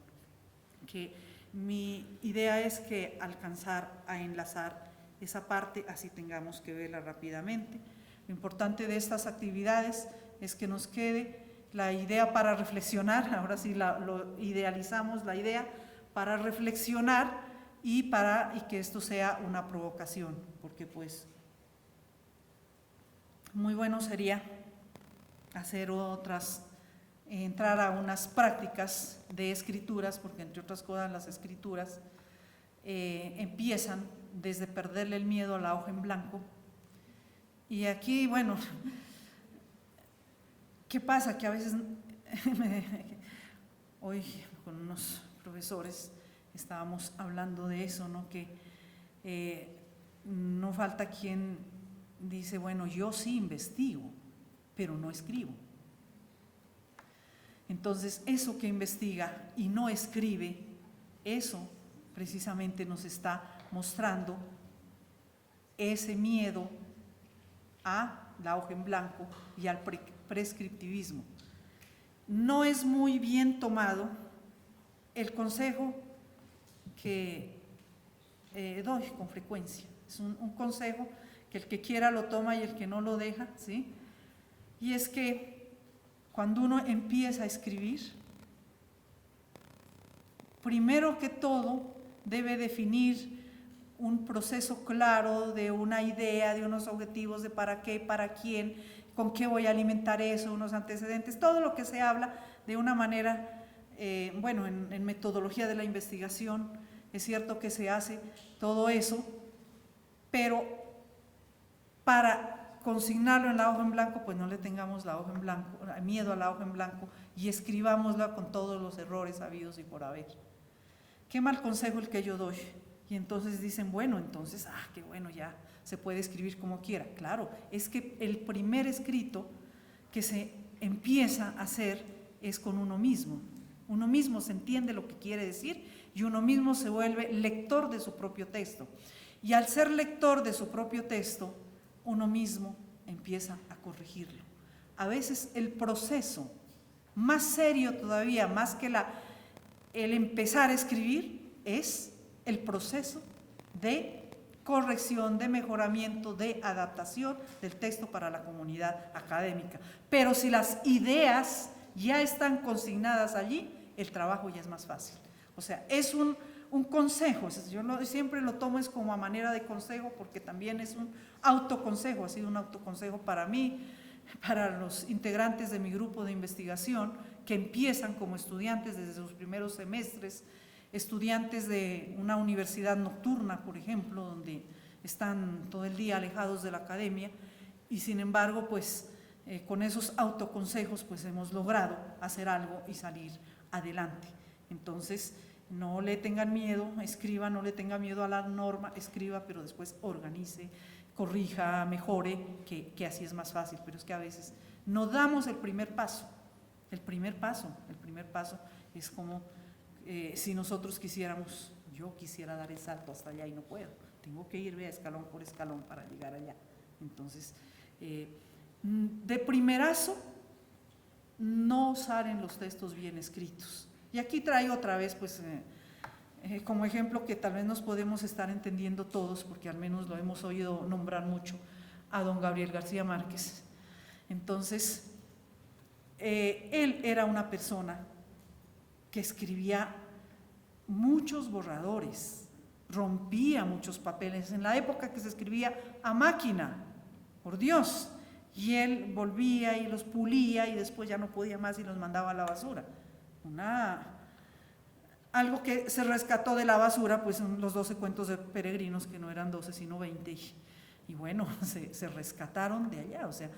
Que mi idea es que alcanzar a enlazar esa parte, así tengamos que verla rápidamente. Lo importante de estas actividades es que nos quede la idea para reflexionar, ahora sí lo idealizamos, la idea para reflexionar y que esto sea una provocación, porque pues muy bueno sería hacer entrar a unas prácticas de escrituras, porque entre otras cosas las escrituras empiezan desde perderle el miedo a la hoja en blanco. Y aquí, bueno, ¿qué pasa? Que a veces, hoy con unos profesores estábamos hablando de eso, ¿no? Que no falta quien dice, bueno, yo sí investigo, pero no escribo. Entonces, eso que investiga y no escribe, eso precisamente nos está mostrando ese miedo a la hoja en blanco y al prescriptivismo. No es muy bien tomado el consejo que doy con frecuencia. Es un consejo que el que quiera lo toma y el que no lo deja, ¿sí? Y es que cuando uno empieza a escribir, primero que todo debe definir un proceso claro de una idea, de unos objetivos, de para qué, para quién, con qué voy a alimentar eso, unos antecedentes, todo lo que se habla de una manera, bueno, en metodología de la investigación, es cierto que se hace todo eso, pero para consignarlo en la hoja en blanco, pues no le tengamos la hoja en blanco, miedo a la hoja en blanco, y escribámosla con todos los errores habidos y por haber. Qué mal consejo el que yo doy. Y entonces dicen, bueno, entonces, qué bueno, ya se puede escribir como quiera. Claro, es que el primer escrito que se empieza a hacer es con uno mismo. Uno mismo se entiende lo que quiere decir y uno mismo se vuelve lector de su propio texto. Y al ser lector de su propio texto, uno mismo empieza a corregirlo. A veces el proceso más serio todavía, más que el empezar a escribir, es el proceso de corrección, de mejoramiento, de adaptación del texto para la comunidad académica. Pero si las ideas ya están consignadas allí, el trabajo ya es más fácil. O sea, es un consejo, yo siempre lo tomo es como a manera de consejo, porque también es un autoconsejo, ha sido un autoconsejo para mí, para los integrantes de mi grupo de investigación, que empiezan como estudiantes desde sus primeros semestres, estudiantes de una universidad nocturna, por ejemplo, donde están todo el día alejados de la academia, y sin embargo, pues con esos autoconsejos, pues hemos logrado hacer algo y salir adelante. Entonces, no le tengan miedo, escriba, no le tenga miedo a la norma, escriba, pero después organice, corrija, mejore, que así es más fácil. Pero es que a veces no damos el primer paso. El primer paso es como si nosotros quisiéramos, yo quisiera dar el salto hasta allá y no puedo, tengo que ir escalón por escalón para llegar allá. Entonces, de primerazo no salen los textos bien escritos. Y aquí traigo otra vez, pues, como ejemplo que tal vez nos podemos estar entendiendo todos, porque al menos lo hemos oído nombrar mucho, a don Gabriel García Márquez. Entonces, él era una persona que escribía muchos borradores, rompía muchos papeles, en la época que se escribía a máquina, por Dios, y él volvía y los pulía y después ya no podía más y los mandaba a la basura. algo que se rescató de la basura, pues son los 12 cuentos de peregrinos, que no eran 12 sino 20, y bueno, se rescataron de allá. O sea,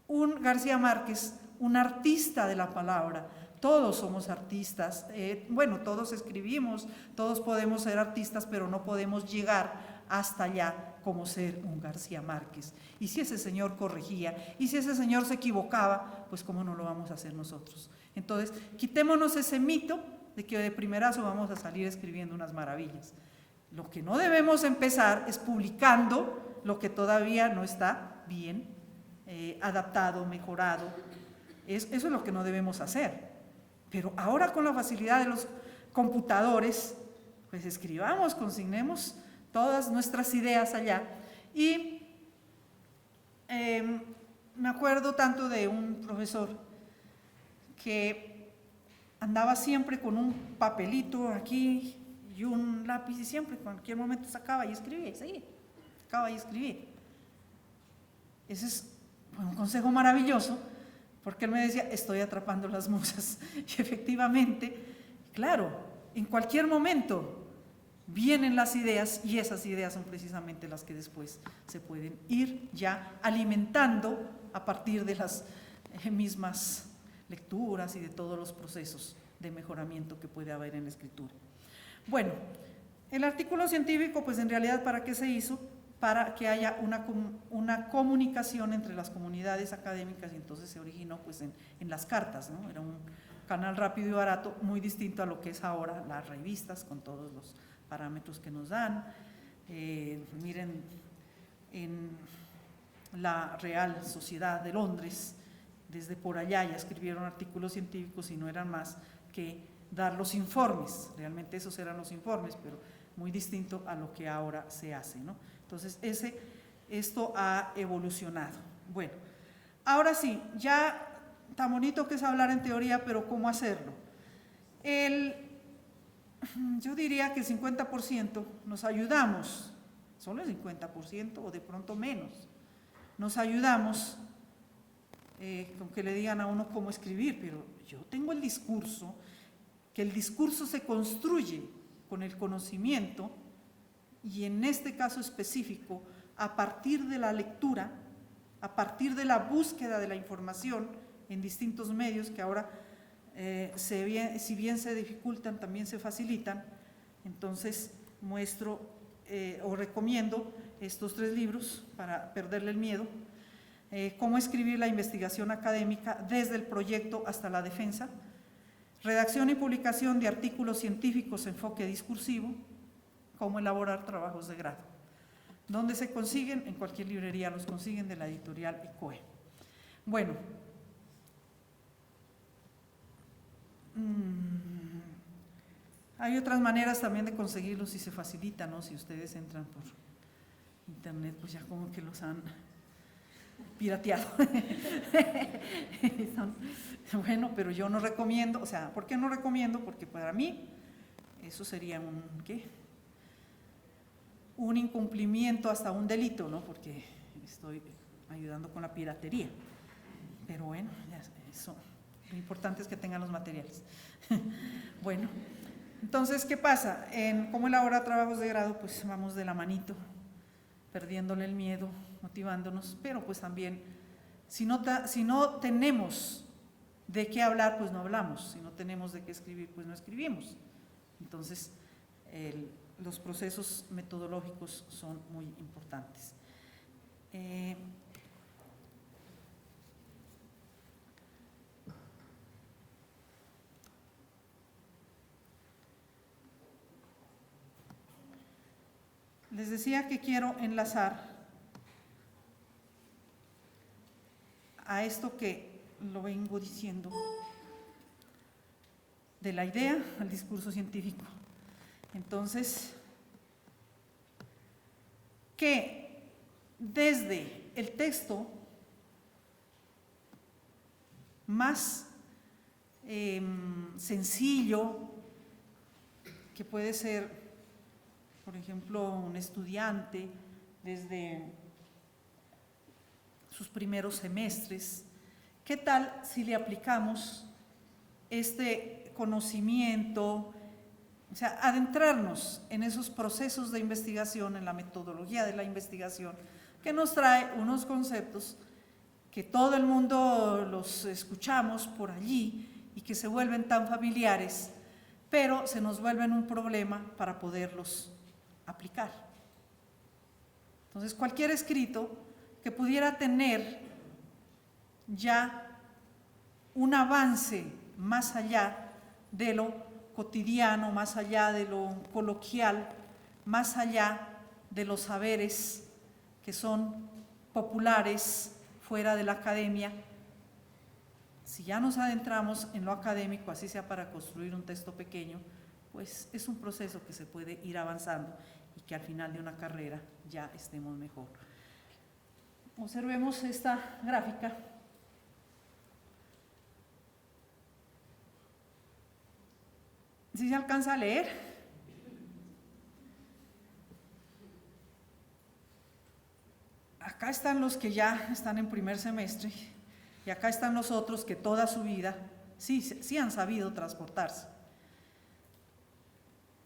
un García Márquez, un artista de la palabra. Todos somos artistas, bueno, todos escribimos, todos podemos ser artistas, pero no podemos llegar hasta allá como ser un García Márquez. Y si ese señor corregía, y si ese señor se equivocaba, pues cómo no lo vamos a hacer nosotros. Entonces, quitémonos ese mito de que de primerazo vamos a salir escribiendo unas maravillas. Lo que no debemos empezar es publicando lo que todavía no está bien adaptado, mejorado. Eso es lo que no debemos hacer. Pero ahora, con la facilidad de los computadores, pues escribamos, consignemos todas nuestras ideas allá. Y me acuerdo tanto de un profesor que andaba siempre con un papelito aquí y un lápiz, y siempre en cualquier momento sacaba y escribía, y seguía, sacaba y escribía. Ese es un consejo maravilloso, porque él me decía, estoy atrapando las musas. Y efectivamente, claro, en cualquier momento vienen las ideas, y esas ideas son precisamente las que después se pueden ir ya alimentando a partir de las mismas lecturas y de todos los procesos de mejoramiento que puede haber en la escritura. Bueno, el artículo científico, pues en realidad, ¿para qué se hizo? Para que haya una comunicación entre las comunidades académicas, y entonces se originó pues en las cartas, ¿no? Era un canal rápido y barato, muy distinto a lo que es ahora las revistas, con todos los parámetros que nos dan. Miren, en la Real Sociedad de Londres, desde por allá ya escribieron artículos científicos, y no eran más que dar los informes. Realmente esos eran los informes, pero muy distinto a lo que ahora se hace, ¿no? Entonces, esto ha evolucionado. Bueno, ahora sí, ya tan bonito que es hablar en teoría, pero ¿cómo hacerlo? Yo diría que el 50% nos ayudamos, solo el 50% o de pronto menos, nos ayudamos con que le digan a uno cómo escribir, pero yo tengo el discurso, que el discurso se construye con el conocimiento, y en este caso específico, a partir de la lectura, a partir de la búsqueda de la información en distintos medios que ahora, si bien se dificultan, también se facilitan. Entonces muestro o recomiendo estos 3 libros para perderle el miedo: Cómo escribir la investigación académica desde el proyecto hasta la defensa, redacción y publicación de artículos científicos, enfoque discursivo, cómo elaborar trabajos de grado. ¿Dónde se consiguen? En cualquier librería los consiguen, de la editorial ICOE. Bueno, hay otras maneras también de conseguirlos, y se facilita, ¿no? Si ustedes entran por internet, pues ya como que los han pirateado. Bueno, pero yo no recomiendo. O sea, ¿por qué no recomiendo? Porque para mí eso sería un incumplimiento, hasta un delito, ¿no? Porque estoy ayudando con la piratería. Pero bueno, ya eso, lo importante es que tengan los materiales. Bueno, entonces, ¿qué pasa? En cómo elaborar trabajos de grado, pues vamos de la manito, perdiéndole el miedo, motivándonos, pero pues también, si no tenemos de qué hablar, pues no hablamos; si no tenemos de qué escribir, pues no escribimos. Entonces, los procesos metodológicos son muy importantes. Les decía que quiero enlazar a esto que lo vengo diciendo, de la idea al discurso científico. Entonces, que desde el texto más sencillo, que puede ser, por ejemplo, un estudiante desde sus primeros semestres, ¿qué tal si le aplicamos este conocimiento, o sea, adentrarnos en esos procesos de investigación, en la metodología de la investigación, que nos trae unos conceptos que todo el mundo los escuchamos por allí y que se vuelven tan familiares, pero se nos vuelven un problema para poderlos aplicar. Entonces, cualquier escrito que pudiera tener ya un avance más allá de lo cotidiano, más allá de lo coloquial, más allá de los saberes que son populares fuera de la academia. Si ya nos adentramos en lo académico, así sea para construir un texto pequeño, pues es un proceso que se puede ir avanzando y que al final de una carrera ya estemos mejor. Observemos esta gráfica. ¿Sí se alcanza a leer? Acá están los que ya están en primer semestre y acá están los otros que toda su vida sí han sabido transportarse.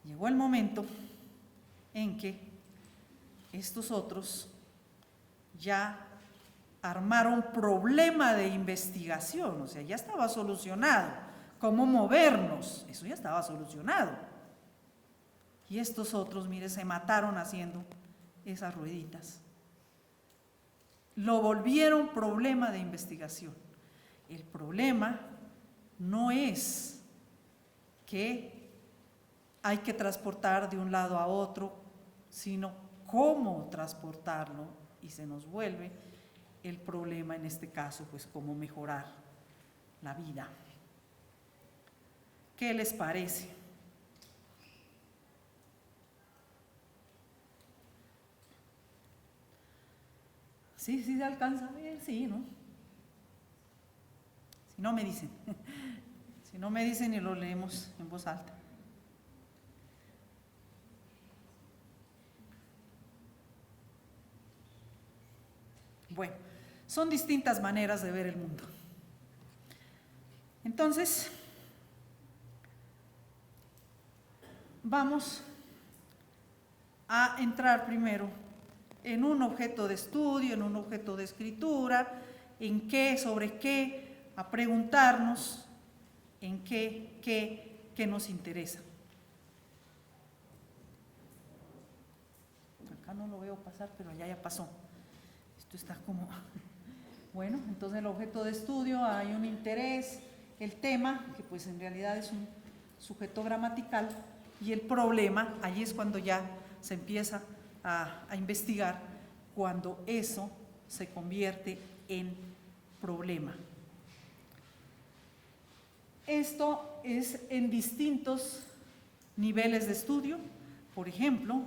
Llegó el momento en que estos otros ya armaron problema de investigación, o sea, ya estaba solucionado. Cómo movernos, eso ya estaba solucionado. Y estos otros, mire, se mataron haciendo esas rueditas. Lo volvieron problema de investigación. El problema no es que hay que transportar de un lado a otro, sino cómo transportarlo, y se nos vuelve el problema en este caso, pues cómo mejorar la vida. ¿Qué les parece? ¿Sí se alcanza a ver? Sí, ¿no? Si no me dicen. Si no me dicen y lo leemos en voz alta. Bueno, son distintas maneras de ver el mundo. Entonces, vamos a entrar primero en un objeto de estudio, en un objeto de escritura, en qué, sobre qué, a preguntarnos en qué nos interesa. Acá no lo veo pasar, pero allá ya pasó. Esto está como… Bueno, entonces el objeto de estudio, hay un interés, el tema, que pues en realidad es un sujeto gramatical, y el problema, ahí es cuando ya se empieza a investigar, cuando eso se convierte en problema. Esto es en distintos niveles de estudio. Por ejemplo,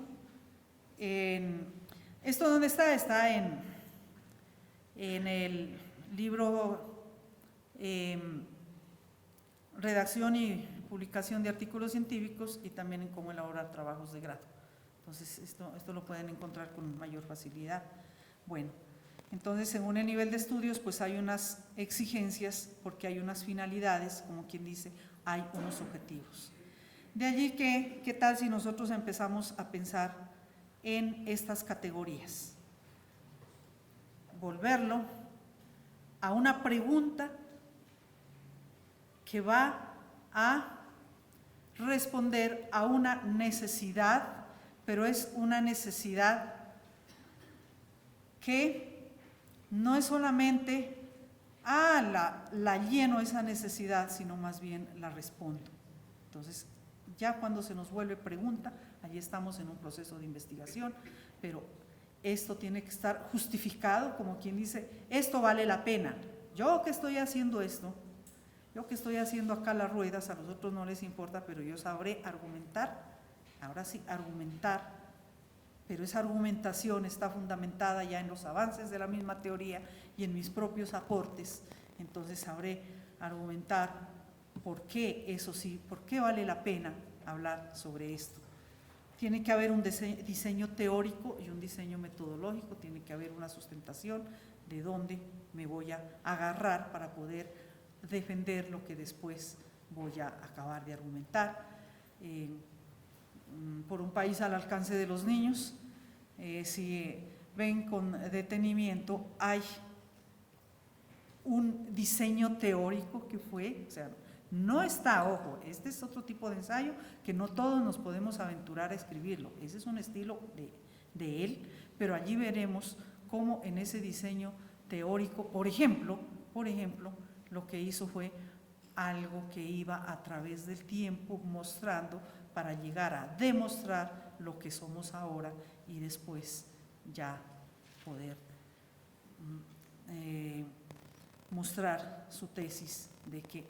¿esto dónde está? Está en el libro Redacción y publicación de artículos científicos, y también en cómo elaborar trabajos de grado. Entonces, esto lo pueden encontrar con mayor facilidad. Bueno, entonces, según el nivel de estudios, pues hay unas exigencias, porque hay unas finalidades, como quien dice, hay unos objetivos. De allí que, ¿qué tal si nosotros empezamos a pensar en estas categorías? Volverlo a una pregunta que va a responder a una necesidad, pero es una necesidad que no es solamente, la lleno esa necesidad, sino más bien la respondo. Entonces, ya cuando se nos vuelve pregunta, allí estamos en un proceso de investigación, pero esto tiene que estar justificado, como quien dice, esto vale la pena. Yo que estoy haciendo esto, yo que estoy haciendo acá las ruedas, a los otros no les importa, pero yo sabré argumentar, ahora sí, argumentar, pero esa argumentación está fundamentada ya en los avances de la misma teoría y en mis propios aportes. Entonces sabré argumentar por qué, eso sí, por qué vale la pena hablar sobre esto. Tiene que haber un diseño teórico y un diseño metodológico, tiene que haber una sustentación de dónde me voy a agarrar para poder defender lo que después voy a acabar de argumentar. Por un país al alcance de los niños, si ven con detenimiento, hay un diseño teórico que fue, o sea, no está, ojo, este es otro tipo de ensayo que no todos nos podemos aventurar a escribirlo, ese es un estilo de él, pero allí veremos cómo en ese diseño teórico, por ejemplo, lo que hizo fue algo que iba a través del tiempo mostrando para llegar a demostrar lo que somos ahora y después ya poder mostrar su tesis de que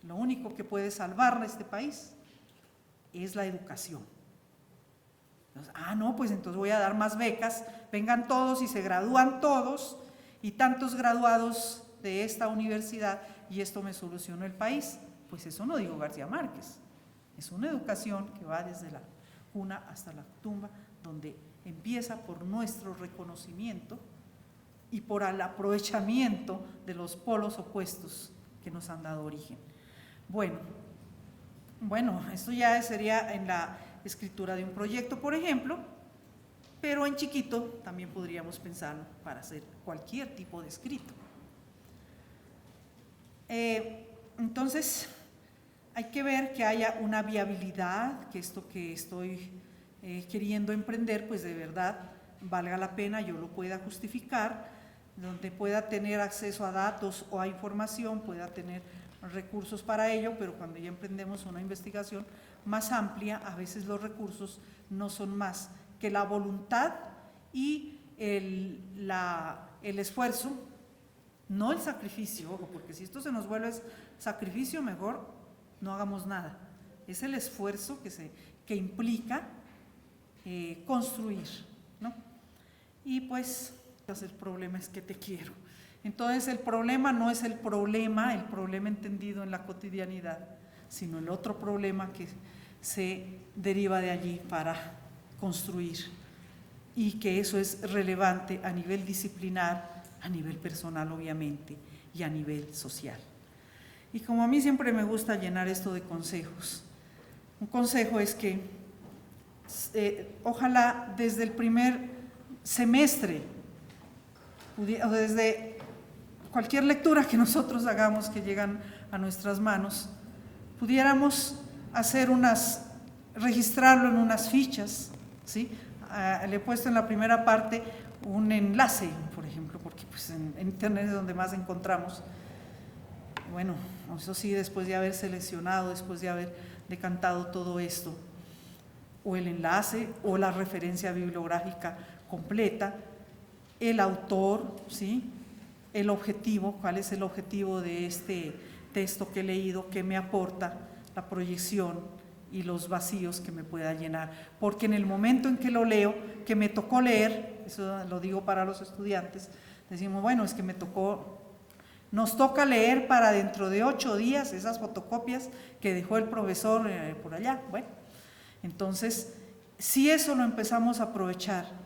lo único que puede salvar a este país es la educación. Entonces, no, pues entonces voy a dar más becas, vengan todos y se gradúan todos y tantos graduados de esta universidad y esto me solucionó el país. Pues eso no dijo García Márquez, es una educación que va desde la cuna hasta la tumba, donde empieza por nuestro reconocimiento y por el aprovechamiento de los polos opuestos que nos han dado origen. Bueno, esto ya sería en la escritura de un proyecto, por ejemplo, pero en chiquito también podríamos pensarlo para hacer cualquier tipo de escrito. Entonces, hay que ver que haya una viabilidad, que esto que estoy queriendo emprender, pues de verdad valga la pena, yo lo pueda justificar, donde pueda tener acceso a datos o a información, pueda tener recursos para ello, pero cuando ya emprendemos una investigación más amplia, a veces los recursos no son más que la voluntad y el esfuerzo, no el sacrificio, ojo, porque si esto se nos vuelve sacrificio, mejor no hagamos nada. Es el esfuerzo que implica construir, ¿no? Y pues el problema es que te quiero. Entonces el problema no es el problema entendido en la cotidianidad, sino el otro problema que se deriva de allí para construir, y que eso es relevante a nivel disciplinar, a nivel personal obviamente, y a nivel social. Y como a mí siempre me gusta llenar esto de consejos, un consejo es que ojalá desde el primer semestre, o desde cualquier lectura que nosotros hagamos que llegan a nuestras manos, pudiéramos hacer registrarlo en unas fichas, ¿sí? Le he puesto en la primera parte un enlace, por ejemplo, porque pues en internet es donde más encontramos. Bueno, eso sí, después de haber seleccionado, después de haber decantado todo esto, o el enlace o la referencia bibliográfica completa, el autor, ¿sí? El objetivo, cuál es el objetivo de este texto que he leído, qué me aporta, la proyección y los vacíos que me pueda llenar. Porque en el momento en que lo leo, que me tocó leer, eso lo digo para los estudiantes, decimos, bueno, es que nos toca leer para dentro de 8 días esas fotocopias que dejó el profesor por allá. Bueno, entonces, si eso lo empezamos a aprovechar,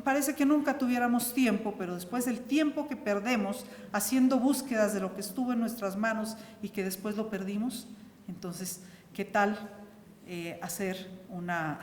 parece que nunca tuviéramos tiempo, pero después el tiempo que perdemos haciendo búsquedas de lo que estuvo en nuestras manos y que después lo perdimos, entonces, ¿qué tal hacer una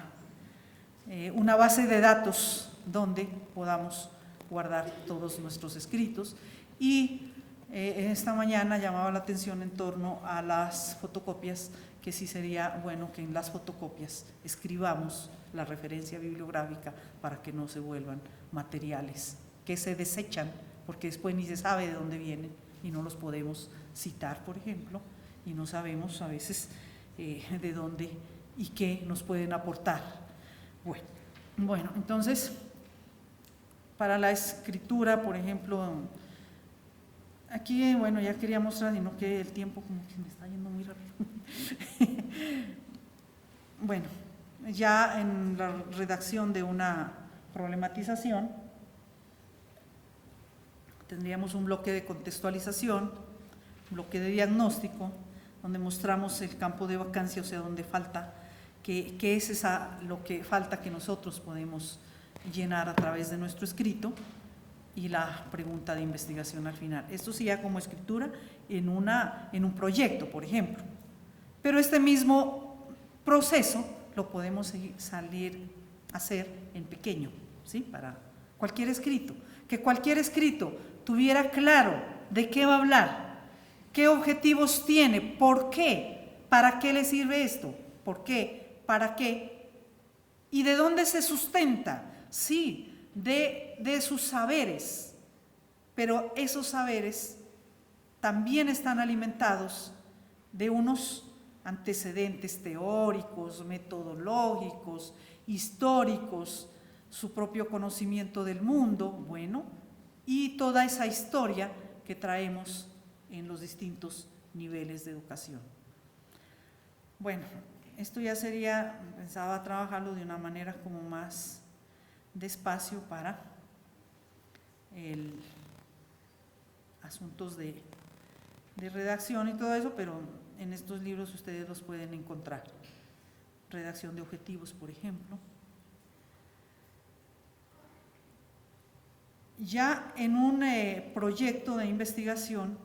base de datos donde podamos guardar todos nuestros escritos? Y esta mañana llamaba la atención en torno a las fotocopias, que sí sería bueno que en las fotocopias escribamos la referencia bibliográfica para que no se vuelvan materiales que se desechan, porque después ni se sabe de dónde vienen y no los podemos citar, por ejemplo, y no sabemos a veces de dónde y qué nos pueden aportar. Bueno, entonces, para la escritura, por ejemplo, aquí, bueno, ya quería mostrar, sino que el tiempo como que me está yendo muy rápido. Bueno, ya en la redacción de una problematización, tendríamos un bloque de contextualización, un bloque de diagnóstico, donde mostramos el campo de vacancia, o sea, donde falta, qué es lo que falta que nosotros podemos llenar a través de nuestro escrito. y la pregunta de investigación al final. Esto sí ya como escritura en un proyecto, por ejemplo. Pero este mismo proceso lo podemos hacer en pequeño, ¿sí? Para cualquier escrito. Que cualquier escrito tuviera claro de qué va a hablar, qué objetivos tiene, por qué, para qué le sirve esto, por qué, para qué, y de dónde se sustenta, sí, de sus saberes, pero esos saberes también están alimentados de unos antecedentes teóricos, metodológicos, históricos, su propio conocimiento del mundo, bueno, y toda esa historia que traemos en los distintos niveles de educación. Bueno, esto ya sería, pensaba trabajarlo de una manera como más despacio para asuntos de redacción y todo eso, pero en estos libros ustedes los pueden encontrar. Redacción de objetivos, por ejemplo. Ya en un proyecto de investigación,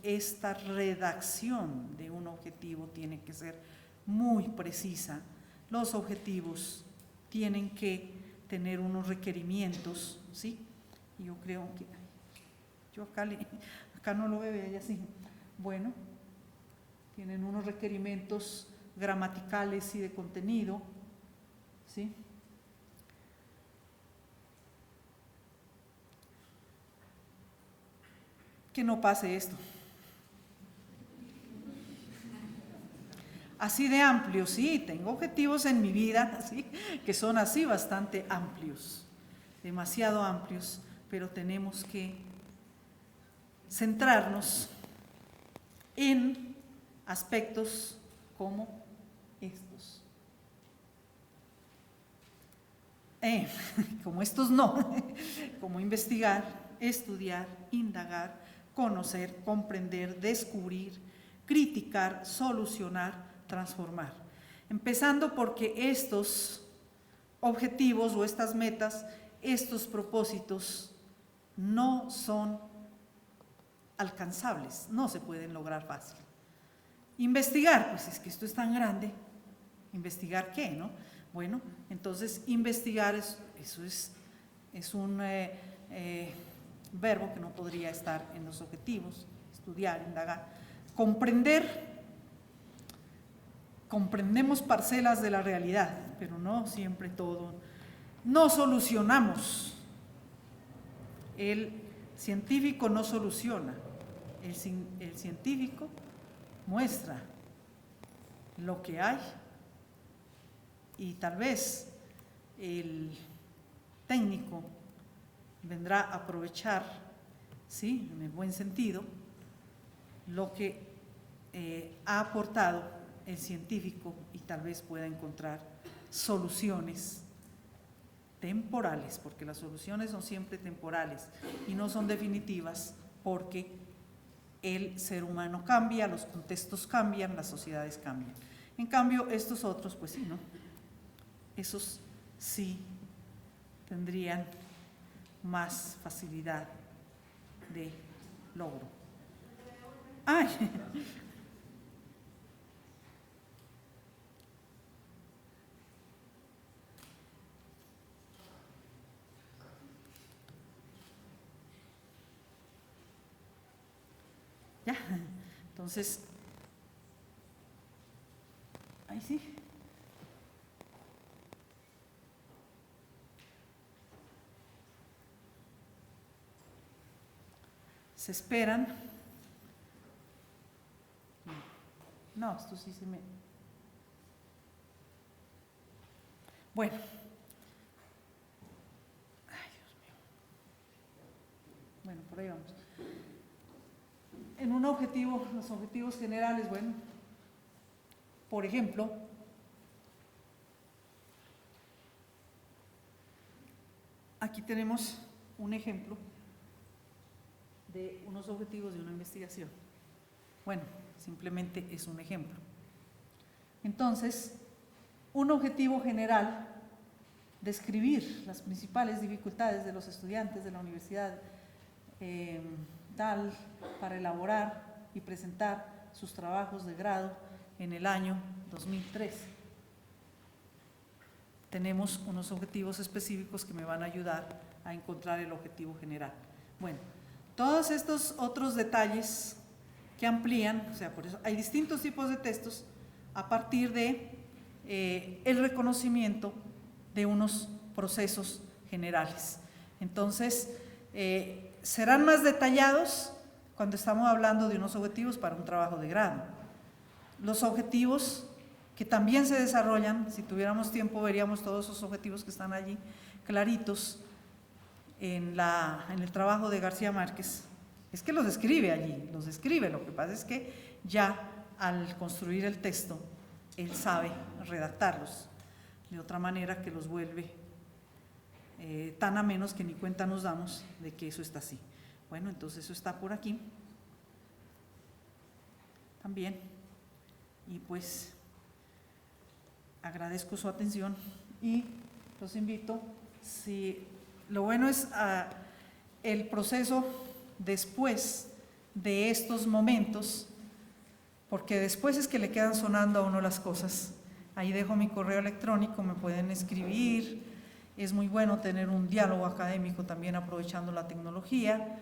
esta redacción de un objetivo tiene que ser muy precisa. Los objetivos tienen que tener unos requerimientos, ¿sí? Yo creo que, yo acá no lo veo, allá sí. Bueno, tienen unos requerimientos gramaticales y de contenido, ¿sí? Que no pase esto. Así de amplios, sí, tengo objetivos en mi vida, ¿sí? Que son así bastante amplios, demasiado amplios, pero tenemos que centrarnos en aspectos como estos. Como estos no, como investigar, estudiar, indagar, conocer, comprender, descubrir, criticar, solucionar, transformar. Empezando porque estos objetivos o estas metas, estos propósitos no son alcanzables, no se pueden lograr fácil. Investigar, pues es que esto es tan grande, ¿investigar qué, no? Bueno, entonces investigar eso es un verbo que no podría estar en los objetivos, estudiar, indagar. Comprendemos parcelas de la realidad, pero no siempre todo. No solucionamos. El científico no soluciona, el científico muestra lo que hay y tal vez el técnico vendrá a aprovechar, sí, en el buen sentido, lo que ha aportado el científico y tal vez pueda encontrar soluciones temporales, porque las soluciones son siempre temporales y no son definitivas, porque el ser humano cambia, los contextos cambian, las sociedades cambian. En cambio, estos otros, pues sí, ¿no? Esos sí tendrían más facilidad de logro. ¡Ay! Ya, entonces, ahí sí. Se esperan. No, esto sí se me... Bueno. Ay, Dios mío. Bueno, por ahí vamos. En un objetivo, los objetivos generales, bueno, por ejemplo, aquí tenemos un ejemplo de unos objetivos de una investigación. Bueno, simplemente es un ejemplo. Entonces, un objetivo general describir las principales dificultades de los estudiantes de la universidad DAL para elaborar y presentar sus trabajos de grado en el año 2013. Tenemos unos objetivos específicos que me van a ayudar a encontrar el objetivo general. Bueno, todos estos otros detalles que amplían, o sea, por eso hay distintos tipos de textos a partir de el reconocimiento de unos procesos generales. Entonces, serán más detallados cuando estamos hablando de unos objetivos para un trabajo de grado. Los objetivos que también se desarrollan, si tuviéramos tiempo veríamos todos esos objetivos que están allí claritos en el trabajo de García Márquez. Es que los escribe allí, los escribe, lo que pasa es que ya al construir el texto, él sabe redactarlos de otra manera que los vuelve tan amenos que ni cuenta nos damos de que eso está así. Bueno, entonces eso está por aquí también, y pues agradezco su atención y los invito, si lo bueno es el proceso después de estos momentos, porque después es que le quedan sonando a uno las cosas. Ahí dejo mi correo electrónico, me pueden escribir, es muy bueno tener un diálogo académico también aprovechando la tecnología.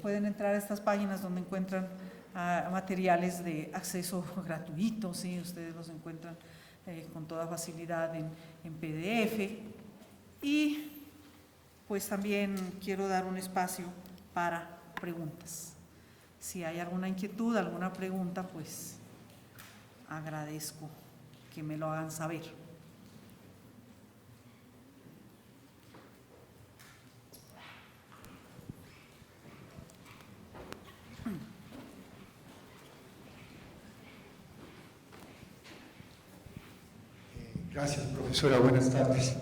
Pueden entrar a estas páginas donde encuentran materiales de acceso gratuito, ¿sí? Ustedes los encuentran con toda facilidad en PDF. Y pues también quiero dar un espacio para preguntas. Si hay alguna inquietud, alguna pregunta, pues agradezco que me lo hagan saber.
Gracias, profesora. Buenas tardes.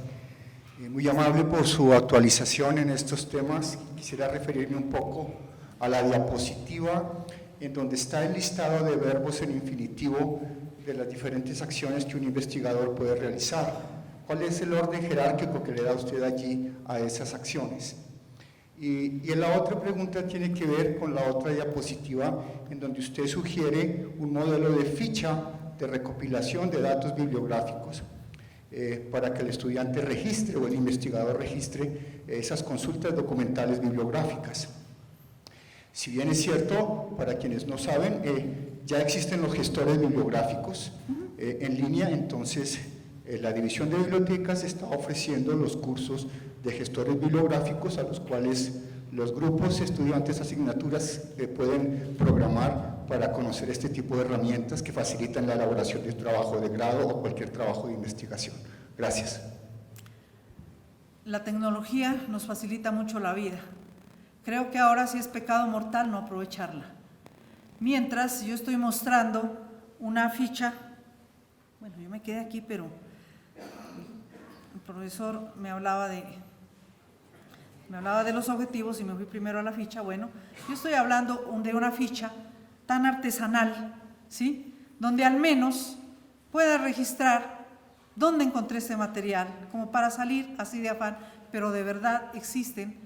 Muy amable por su actualización en estos temas. Quisiera referirme un poco a la diapositiva en donde está el listado de verbos en infinitivo de las diferentes acciones que un investigador puede realizar. ¿Cuál es el orden jerárquico que le da usted allí a esas acciones? Y la otra pregunta tiene que ver con la otra diapositiva en donde usted sugiere un modelo de ficha de recopilación de datos bibliográficos para que el estudiante registre o el investigador registre esas consultas documentales bibliográficas. Si bien es cierto, para quienes no saben, ya existen los gestores bibliográficos en línea, entonces la División de Bibliotecas está ofreciendo los cursos de gestores bibliográficos a los cuales los grupos, estudiantes, asignaturas pueden programar para conocer este tipo de herramientas que facilitan la elaboración de un trabajo de grado o cualquier trabajo de investigación. Gracias.
La tecnología nos facilita mucho la vida. Creo que ahora sí es pecado mortal no aprovecharla. Mientras yo estoy mostrando una ficha, bueno, yo me quedé aquí, pero el profesor me hablaba de los objetivos y me fui primero a la ficha. Bueno, yo estoy hablando de una ficha tan artesanal, ¿sí? Donde al menos pueda registrar dónde encontré este material, como para salir así de afán, pero de verdad existen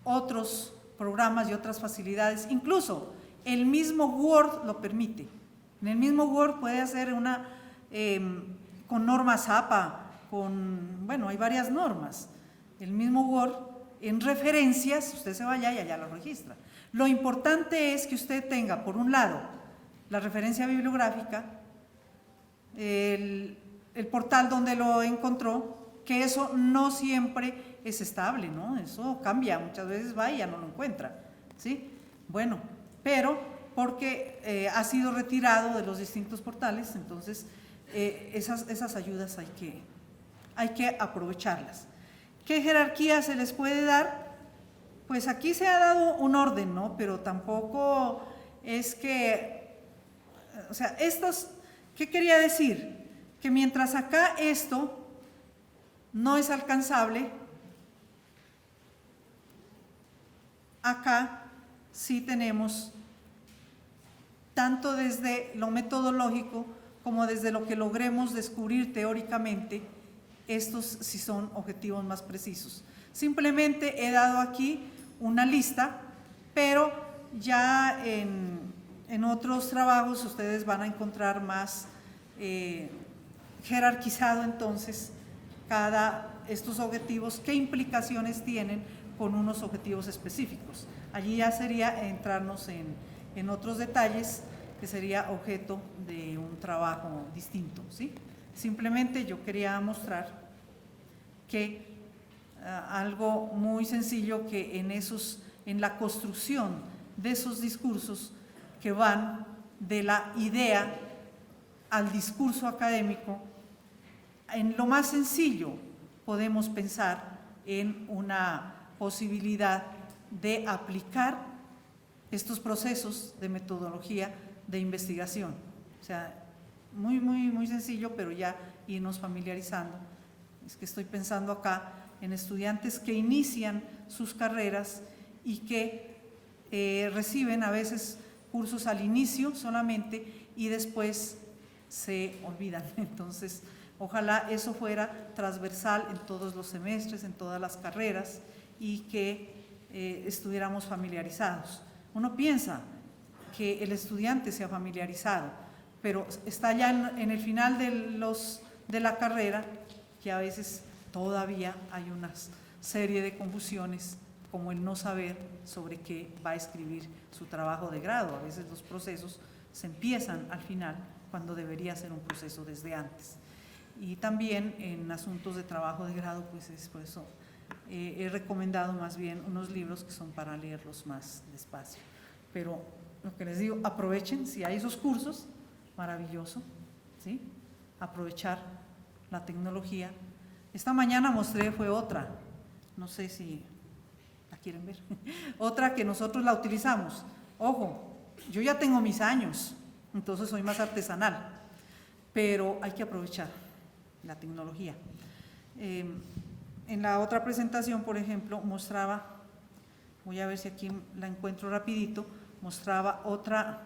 otros programas y otras facilidades, incluso el mismo Word lo permite. En el mismo Word puede hacer una, con normas APA, bueno, hay varias normas. El mismo Word, en referencias, usted se vaya y allá lo registra. Lo importante es que usted tenga, por un lado, la referencia bibliográfica, el portal donde lo encontró, que eso no siempre es estable, ¿no? Eso cambia, muchas veces va y ya no lo encuentra, ¿sí? Bueno, pero porque ha sido retirado de los distintos portales, entonces esas ayudas hay que aprovecharlas. ¿Qué jerarquía se les puede dar? Pues aquí se ha dado un orden, ¿no? Pero tampoco es que, o sea, ¿qué quería decir? Que mientras acá esto no es alcanzable, acá sí tenemos, tanto desde lo metodológico como desde lo que logremos descubrir teóricamente, estos sí son objetivos más precisos. Simplemente he dado aquí una lista, pero ya en otros trabajos ustedes van a encontrar más jerarquizado entonces estos objetivos, qué implicaciones tienen con unos objetivos específicos. Allí ya sería entrarnos en otros detalles que sería objeto de un trabajo distinto, ¿sí? Simplemente yo quería mostrar que algo muy sencillo, que en la construcción de esos discursos que van de la idea al discurso académico, en lo más sencillo podemos pensar en una posibilidad de aplicar estos procesos de metodología de investigación. O sea, muy sencillo, pero ya irnos familiarizando. Es que estoy pensando acá en estudiantes que inician sus carreras y que reciben a veces cursos al inicio solamente y después se olvidan. Entonces, ojalá eso fuera transversal en todos los semestres, en todas las carreras, y que estuviéramos familiarizados. Uno piensa que el estudiante se ha familiarizado, pero está ya en el final de la carrera, que a veces todavía hay una serie de confusiones, como el no saber sobre qué va a escribir su trabajo de grado. A veces los procesos se empiezan al final, cuando debería ser un proceso desde antes. Y también en asuntos de trabajo de grado, pues es por eso he recomendado más bien unos libros que son para leerlos más despacio. Pero lo que les digo, aprovechen, si hay esos cursos, maravilloso, ¿sí? Aprovechar la tecnología. Esta mañana mostré, fue otra, no sé si la quieren ver, otra que nosotros la utilizamos. Ojo, yo ya tengo mis años, entonces soy más artesanal, pero hay que aprovechar la tecnología. En la otra presentación, por ejemplo, mostraba, voy a ver si aquí la encuentro rapidito, mostraba otra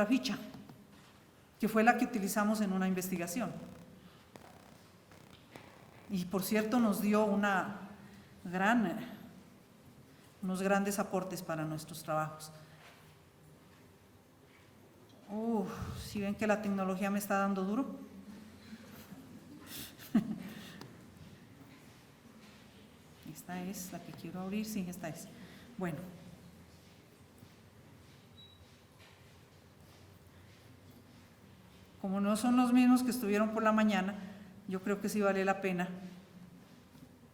ficha, que fue la que utilizamos en una investigación. Y por cierto nos dio unos grandes aportes para nuestros trabajos. ¿Sí ven que la tecnología me está dando duro? Esta es la que quiero abrir, sí, esta es. Bueno. Como no son los mismos que estuvieron por la mañana, yo creo que sí vale la pena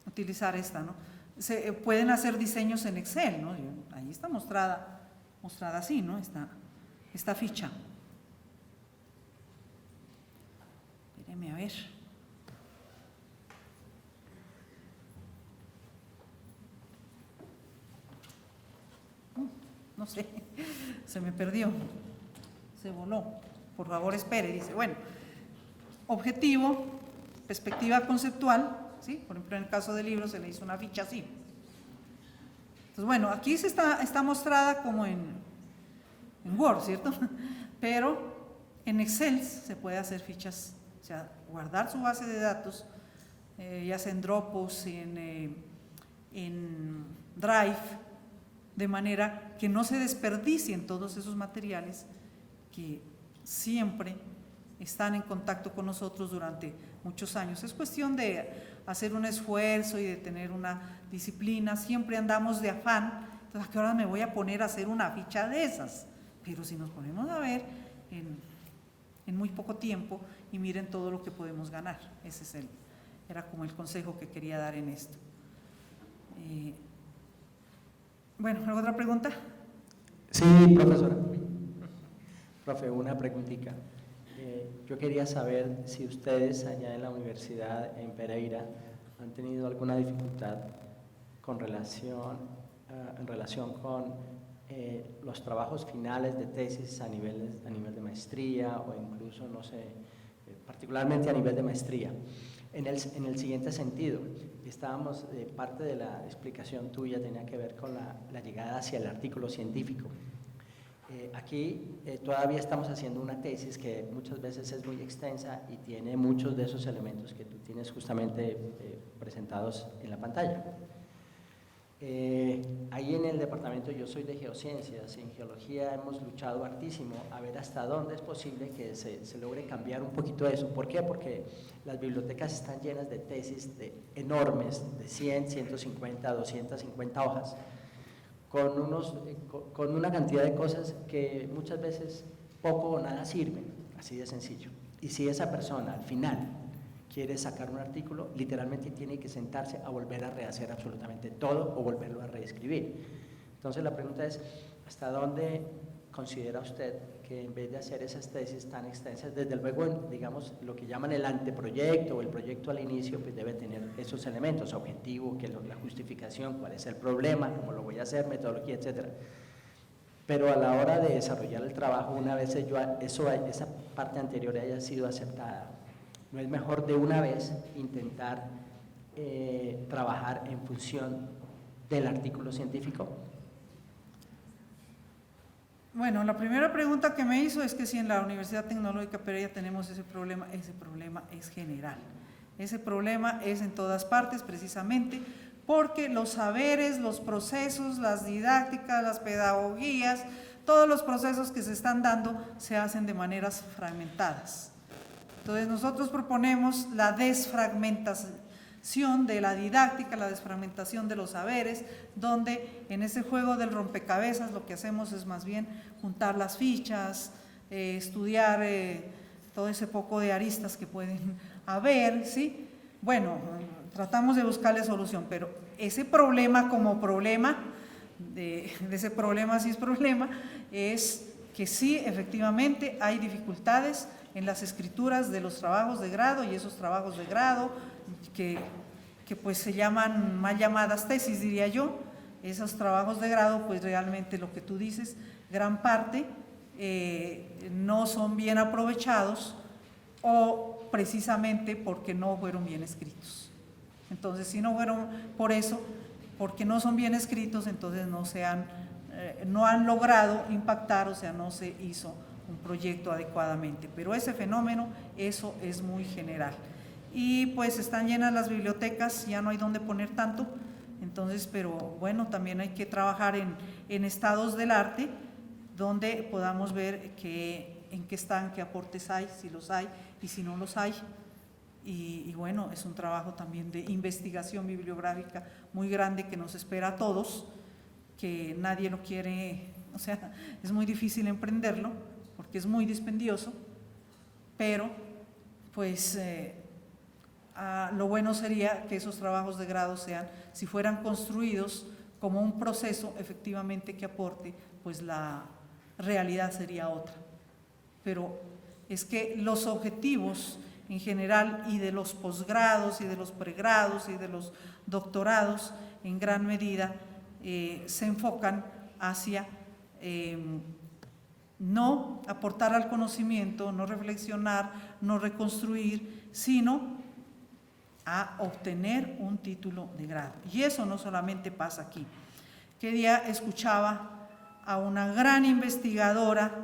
utilizar esta, ¿no? Se pueden hacer diseños en Excel, ¿no? Ahí está mostrada así, ¿no? Esta ficha. Espérenme a ver. No sé, se me perdió, se voló. Por favor, espere, dice. Bueno, objetivo, perspectiva conceptual, ¿sí? Por ejemplo, en el caso del libro se le hizo una ficha así. Entonces, bueno, aquí está mostrada como en Word, ¿cierto? Pero en Excel se puede hacer fichas, o sea, guardar su base de datos, ya sea en Dropbox, en Drive, de manera que no se desperdicien todos esos materiales que siempre están en contacto con nosotros durante muchos años. Es cuestión de hacer un esfuerzo y de tener una disciplina. Siempre andamos de afán. Entonces, ¿a qué hora me voy a poner a hacer una ficha de esas? Pero si nos ponemos a ver en muy poco tiempo, y miren todo lo que podemos ganar. Ese era como el consejo que quería dar en esto. Bueno, ¿alguna otra pregunta?
Sí, profesora. Profe, una preguntita. Yo quería saber si ustedes allá en la universidad en Pereira han tenido alguna dificultad en relación con los trabajos finales de tesis a nivel de maestría o incluso, no sé, particularmente a nivel de maestría. En el siguiente sentido, parte de la explicación tuya tenía que ver con la llegada hacia el artículo científico. Aquí todavía estamos haciendo una tesis que muchas veces es muy extensa y tiene muchos de esos elementos que tú tienes justamente presentados en la pantalla. Ahí en el departamento, yo soy de geociencias, en geología hemos luchado hartísimo a ver hasta dónde es posible que se logre cambiar un poquito eso. ¿Por qué? Porque las bibliotecas están llenas de tesis enormes, de 100, 150, 250 hojas, con una cantidad de cosas que muchas veces poco o nada sirven, así de sencillo. Y si esa persona al final quiere sacar un artículo, literalmente tiene que sentarse a volver a rehacer absolutamente todo o volverlo a reescribir. Entonces la pregunta es, ¿hasta dónde considera usted que en vez de hacer esas tesis tan extensas, desde luego, digamos, lo que llaman el anteproyecto o el proyecto al inicio, pues debe tener esos elementos, objetivo, que la justificación, cuál es el problema, cómo lo voy a hacer, metodología, etcétera. Pero a la hora de desarrollar el trabajo, una vez esa parte anterior haya sido aceptada, ¿no es mejor de una vez intentar trabajar en función del artículo científico?
Bueno, la primera pregunta que me hizo es que si en la Universidad Tecnológica Pereira tenemos ese problema es general. Ese problema es en todas partes precisamente porque los saberes, los procesos, las didácticas, las pedagogías, todos los procesos que se están dando se hacen de maneras fragmentadas. Entonces nosotros proponemos la desfragmentación de la didáctica, la desfragmentación de los saberes, donde en ese juego del rompecabezas lo que hacemos es más bien juntar las fichas, estudiar todo ese poco de aristas que pueden haber, ¿sí? Bueno, tratamos de buscarle solución, pero ese problema como problema, de ese problema sí es problema, es que sí, efectivamente hay dificultades en las escrituras de los trabajos de grado y esos trabajos de grado que pues se llaman mal llamadas tesis, diría yo. Esos trabajos de grado, pues realmente lo que tú dices, gran parte no son bien aprovechados o precisamente porque no fueron bien escritos. Entonces, si no fueron por eso, porque no son bien escritos, entonces no han logrado impactar, o sea, no se hizo un proyecto adecuadamente. Pero ese fenómeno, eso es muy general. Y pues están llenas las bibliotecas, ya no hay dónde poner tanto, entonces, pero bueno, también hay que trabajar en estados del arte, donde podamos ver en qué están, qué aportes hay, si los hay y si no los hay. Y bueno, es un trabajo también de investigación bibliográfica muy grande que nos espera a todos, que nadie lo quiere, o sea, es muy difícil emprenderlo, porque es muy dispendioso, pero pues lo bueno sería que esos trabajos de grado si fueran construidos como un proceso efectivamente que aporte, pues la realidad sería otra. Pero es que los objetivos en general y de los posgrados y de los pregrados y de los doctorados en gran medida se enfocan hacia no aportar al conocimiento, no reflexionar, no reconstruir, sino a obtener un título de grado. Y eso no solamente pasa aquí. Que día escuchaba a una gran investigadora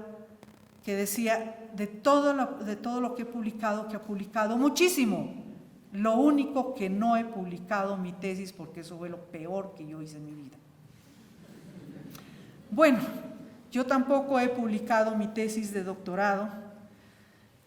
que decía, de todo lo que he publicado, que ha publicado muchísimo, lo único que no he publicado mi tesis, porque eso fue lo peor que yo hice en mi vida. Bueno, yo tampoco he publicado mi tesis de doctorado.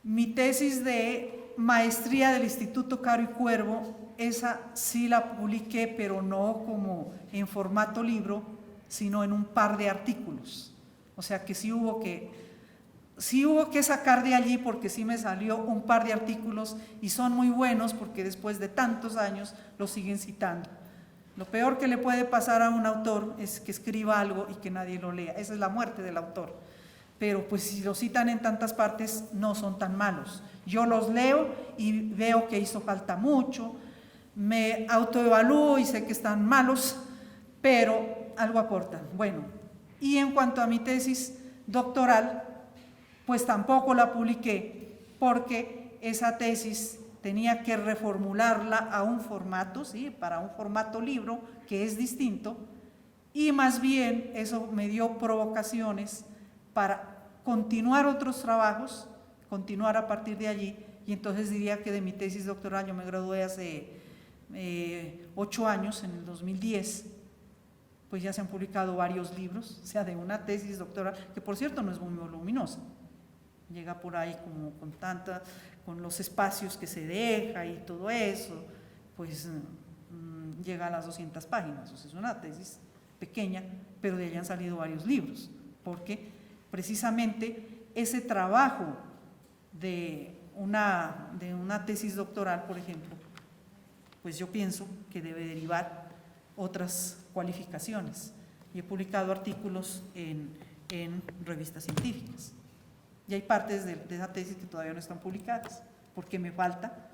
Mi tesis de maestría del Instituto Caro y Cuervo, esa sí la publiqué, pero no como en formato libro, sino en un par de artículos. O sea que sí hubo que sacar de allí, porque sí me salió un par de artículos y son muy buenos porque después de tantos años los siguen citando. Lo peor que le puede pasar a un autor es que escriba algo y que nadie lo lea. Esa es la muerte del autor. Pero pues si lo citan en tantas partes no son tan malos. Yo los leo y veo que hizo falta mucho, me autoevalúo y sé que están malos, pero algo aportan. Bueno, y en cuanto a mi tesis doctoral, pues tampoco la publiqué porque esa tesis tenía que reformularla a un formato, ¿sí? Para un formato libro que es distinto, y más bien eso me dio provocaciones para continuar otros trabajos, continuar a partir de allí, y entonces diría que de mi tesis doctoral, yo me gradué hace 8 años, en el 2010, pues ya se han publicado varios libros, o sea, de una tesis doctoral, que por cierto no es muy voluminosa, llega por ahí como con los espacios que se deja y todo eso, pues llega a las 200 páginas, o sea, es una tesis pequeña, pero de ahí han salido varios libros, porque precisamente ese trabajo de una tesis doctoral, por ejemplo, pues yo pienso que debe derivar otras cualificaciones, y he publicado artículos en revistas científicas, y hay partes de esa tesis que todavía no están publicadas, porque me falta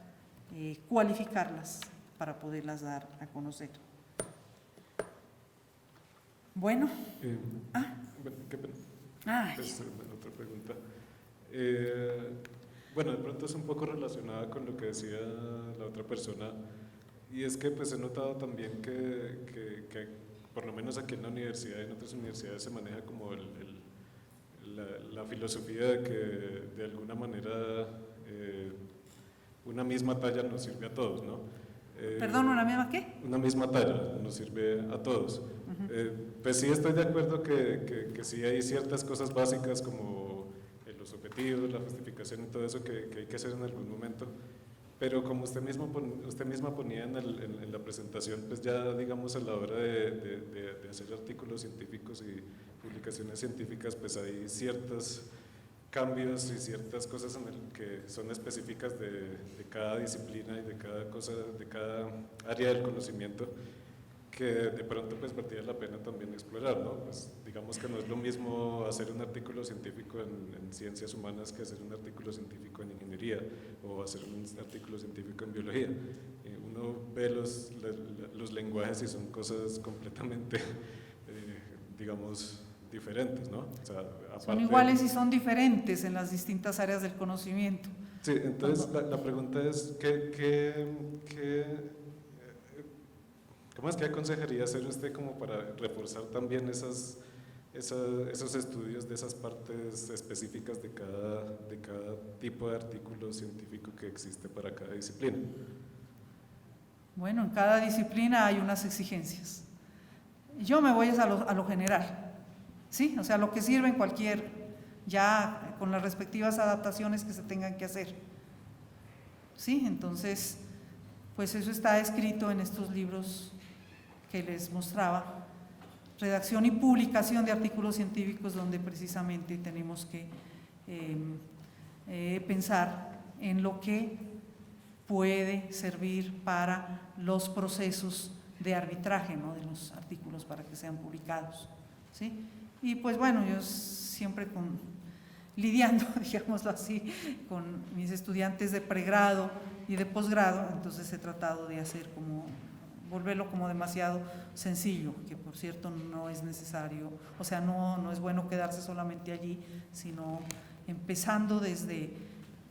cualificarlas para poderlas dar a conocer. Bueno.
Bueno, qué pena.
Ay.
Otra pregunta. Bueno, de pronto es un poco relacionada con lo que decía la otra persona, y es que pues he notado también que por lo menos aquí en la universidad y en otras universidades se maneja como la filosofía de que de alguna manera una misma talla nos sirve a todos, ¿no?
¿Perdón, una misma qué?
Una misma talla nos sirve a todos. Pues sí estoy de acuerdo que sí hay ciertas cosas básicas como los objetivos, la justificación y todo eso que hay que hacer en algún momento, pero como usted misma ponía en la presentación, pues ya digamos a la hora de hacer artículos científicos y publicaciones científicas, pues hay ciertos cambios y ciertas cosas que son específicas de cada disciplina y de cada cosa, de cada área del conocimiento, que de pronto pues valdría la pena también explorar, ¿no? Pues digamos que no es lo mismo hacer un artículo científico en ciencias humanas que hacer un artículo científico en ingeniería o hacer un artículo científico en biología. Uno ve los lenguajes y son cosas completamente, digamos, diferentes, ¿no? O sea,
son iguales y son diferentes en las distintas áreas del conocimiento.
Sí, entonces la pregunta es, ¿cómo es que aconsejaría hacer usted como para reforzar también esos estudios de esas partes específicas de cada tipo de artículo científico que existe para cada disciplina?
Bueno, en cada disciplina hay unas exigencias. Yo me voy a lo general, ¿sí? O sea, lo que sirve en cualquier, ya con las respectivas adaptaciones que se tengan que hacer, ¿sí? Entonces, pues eso está escrito en estos libros que les mostraba, redacción y publicación de artículos científicos, donde precisamente tenemos que pensar en lo que puede servir para los procesos de arbitraje, ¿no?, de los artículos para que sean publicados, ¿sí? Y pues bueno, yo siempre lidiando, digámoslo así, con mis estudiantes de pregrado y de posgrado, entonces he tratado de hacer volverlo como demasiado sencillo, que por cierto no es necesario, o sea, no es bueno quedarse solamente allí, sino empezando desde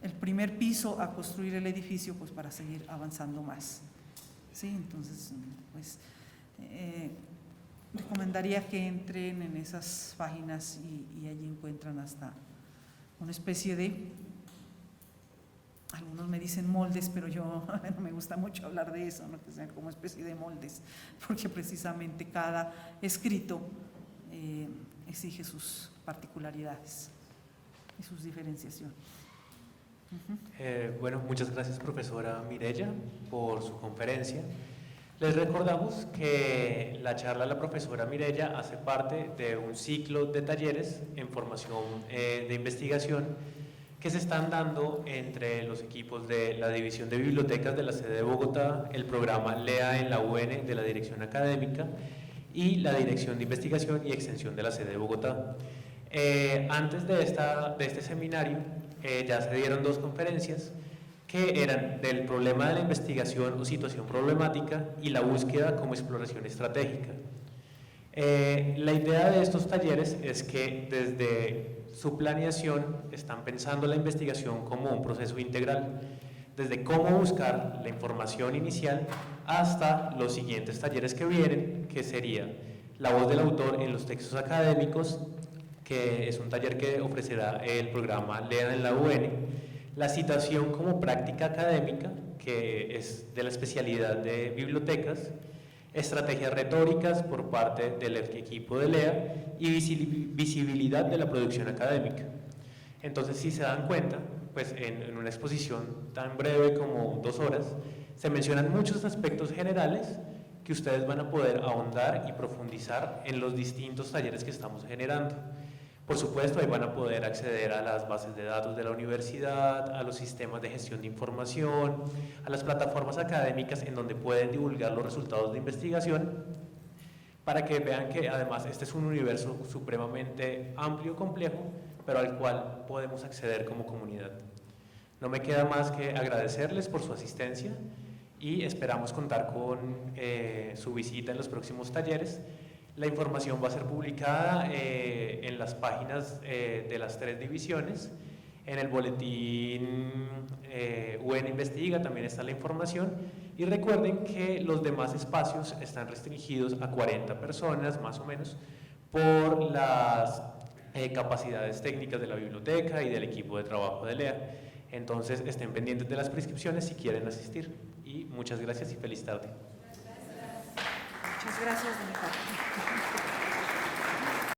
el primer piso a construir el edificio, pues para seguir avanzando más, ¿sí? Entonces, pues recomendaría que entren en esas páginas y allí encuentran hasta una especie de, algunos me dicen moldes, pero yo no me gusta mucho hablar de eso, ¿no?, que sean como especie de moldes, porque precisamente cada escrito exige sus particularidades y sus diferenciaciones.
Bueno, muchas gracias, profesora Mireya, por su conferencia. Les recordamos que la charla de la profesora Mireya hace parte de un ciclo de talleres en formación de investigación que se están dando entre los equipos de la División de Bibliotecas de la sede de Bogotá, el programa LEA en la UN de la Dirección Académica y la Dirección de Investigación y Extensión de la sede de Bogotá. Antes de este seminario ya se dieron dos conferencias que eran del problema de la investigación o situación problemática y la búsqueda como exploración estratégica. La idea de estos talleres es que desde su planeación están pensando la investigación como un proceso integral, desde cómo buscar la información inicial hasta los siguientes talleres que vienen, que sería la voz del autor en los textos académicos, que es un taller que ofrecerá el programa Lean en la UN, la citación como práctica académica, que es de la especialidad de bibliotecas, estrategias retóricas por parte del equipo de LEA y visibilidad de la producción académica. Entonces, si se dan cuenta, pues en una exposición tan breve como 2 horas, se mencionan muchos aspectos generales que ustedes van a poder ahondar y profundizar en los distintos talleres que estamos generando. Por supuesto, ahí van a poder acceder a las bases de datos de la universidad, a los sistemas de gestión de información, a las plataformas académicas en donde pueden divulgar los resultados de investigación, para que vean que además este es un universo supremamente amplio y complejo, pero al cual podemos acceder como comunidad. No me queda más que agradecerles por su asistencia y esperamos contar con su visita en los próximos talleres. La información va a ser publicada en las páginas de las 3 divisiones. En el boletín UN Investiga también está la información. Y recuerden que los demás espacios están restringidos a 40 personas, más o menos, por las capacidades técnicas de la biblioteca y del equipo de trabajo de LEA. Entonces, estén pendientes de las prescripciones si quieren asistir. Y muchas gracias y feliz tarde.
Muchas gracias de mi parte.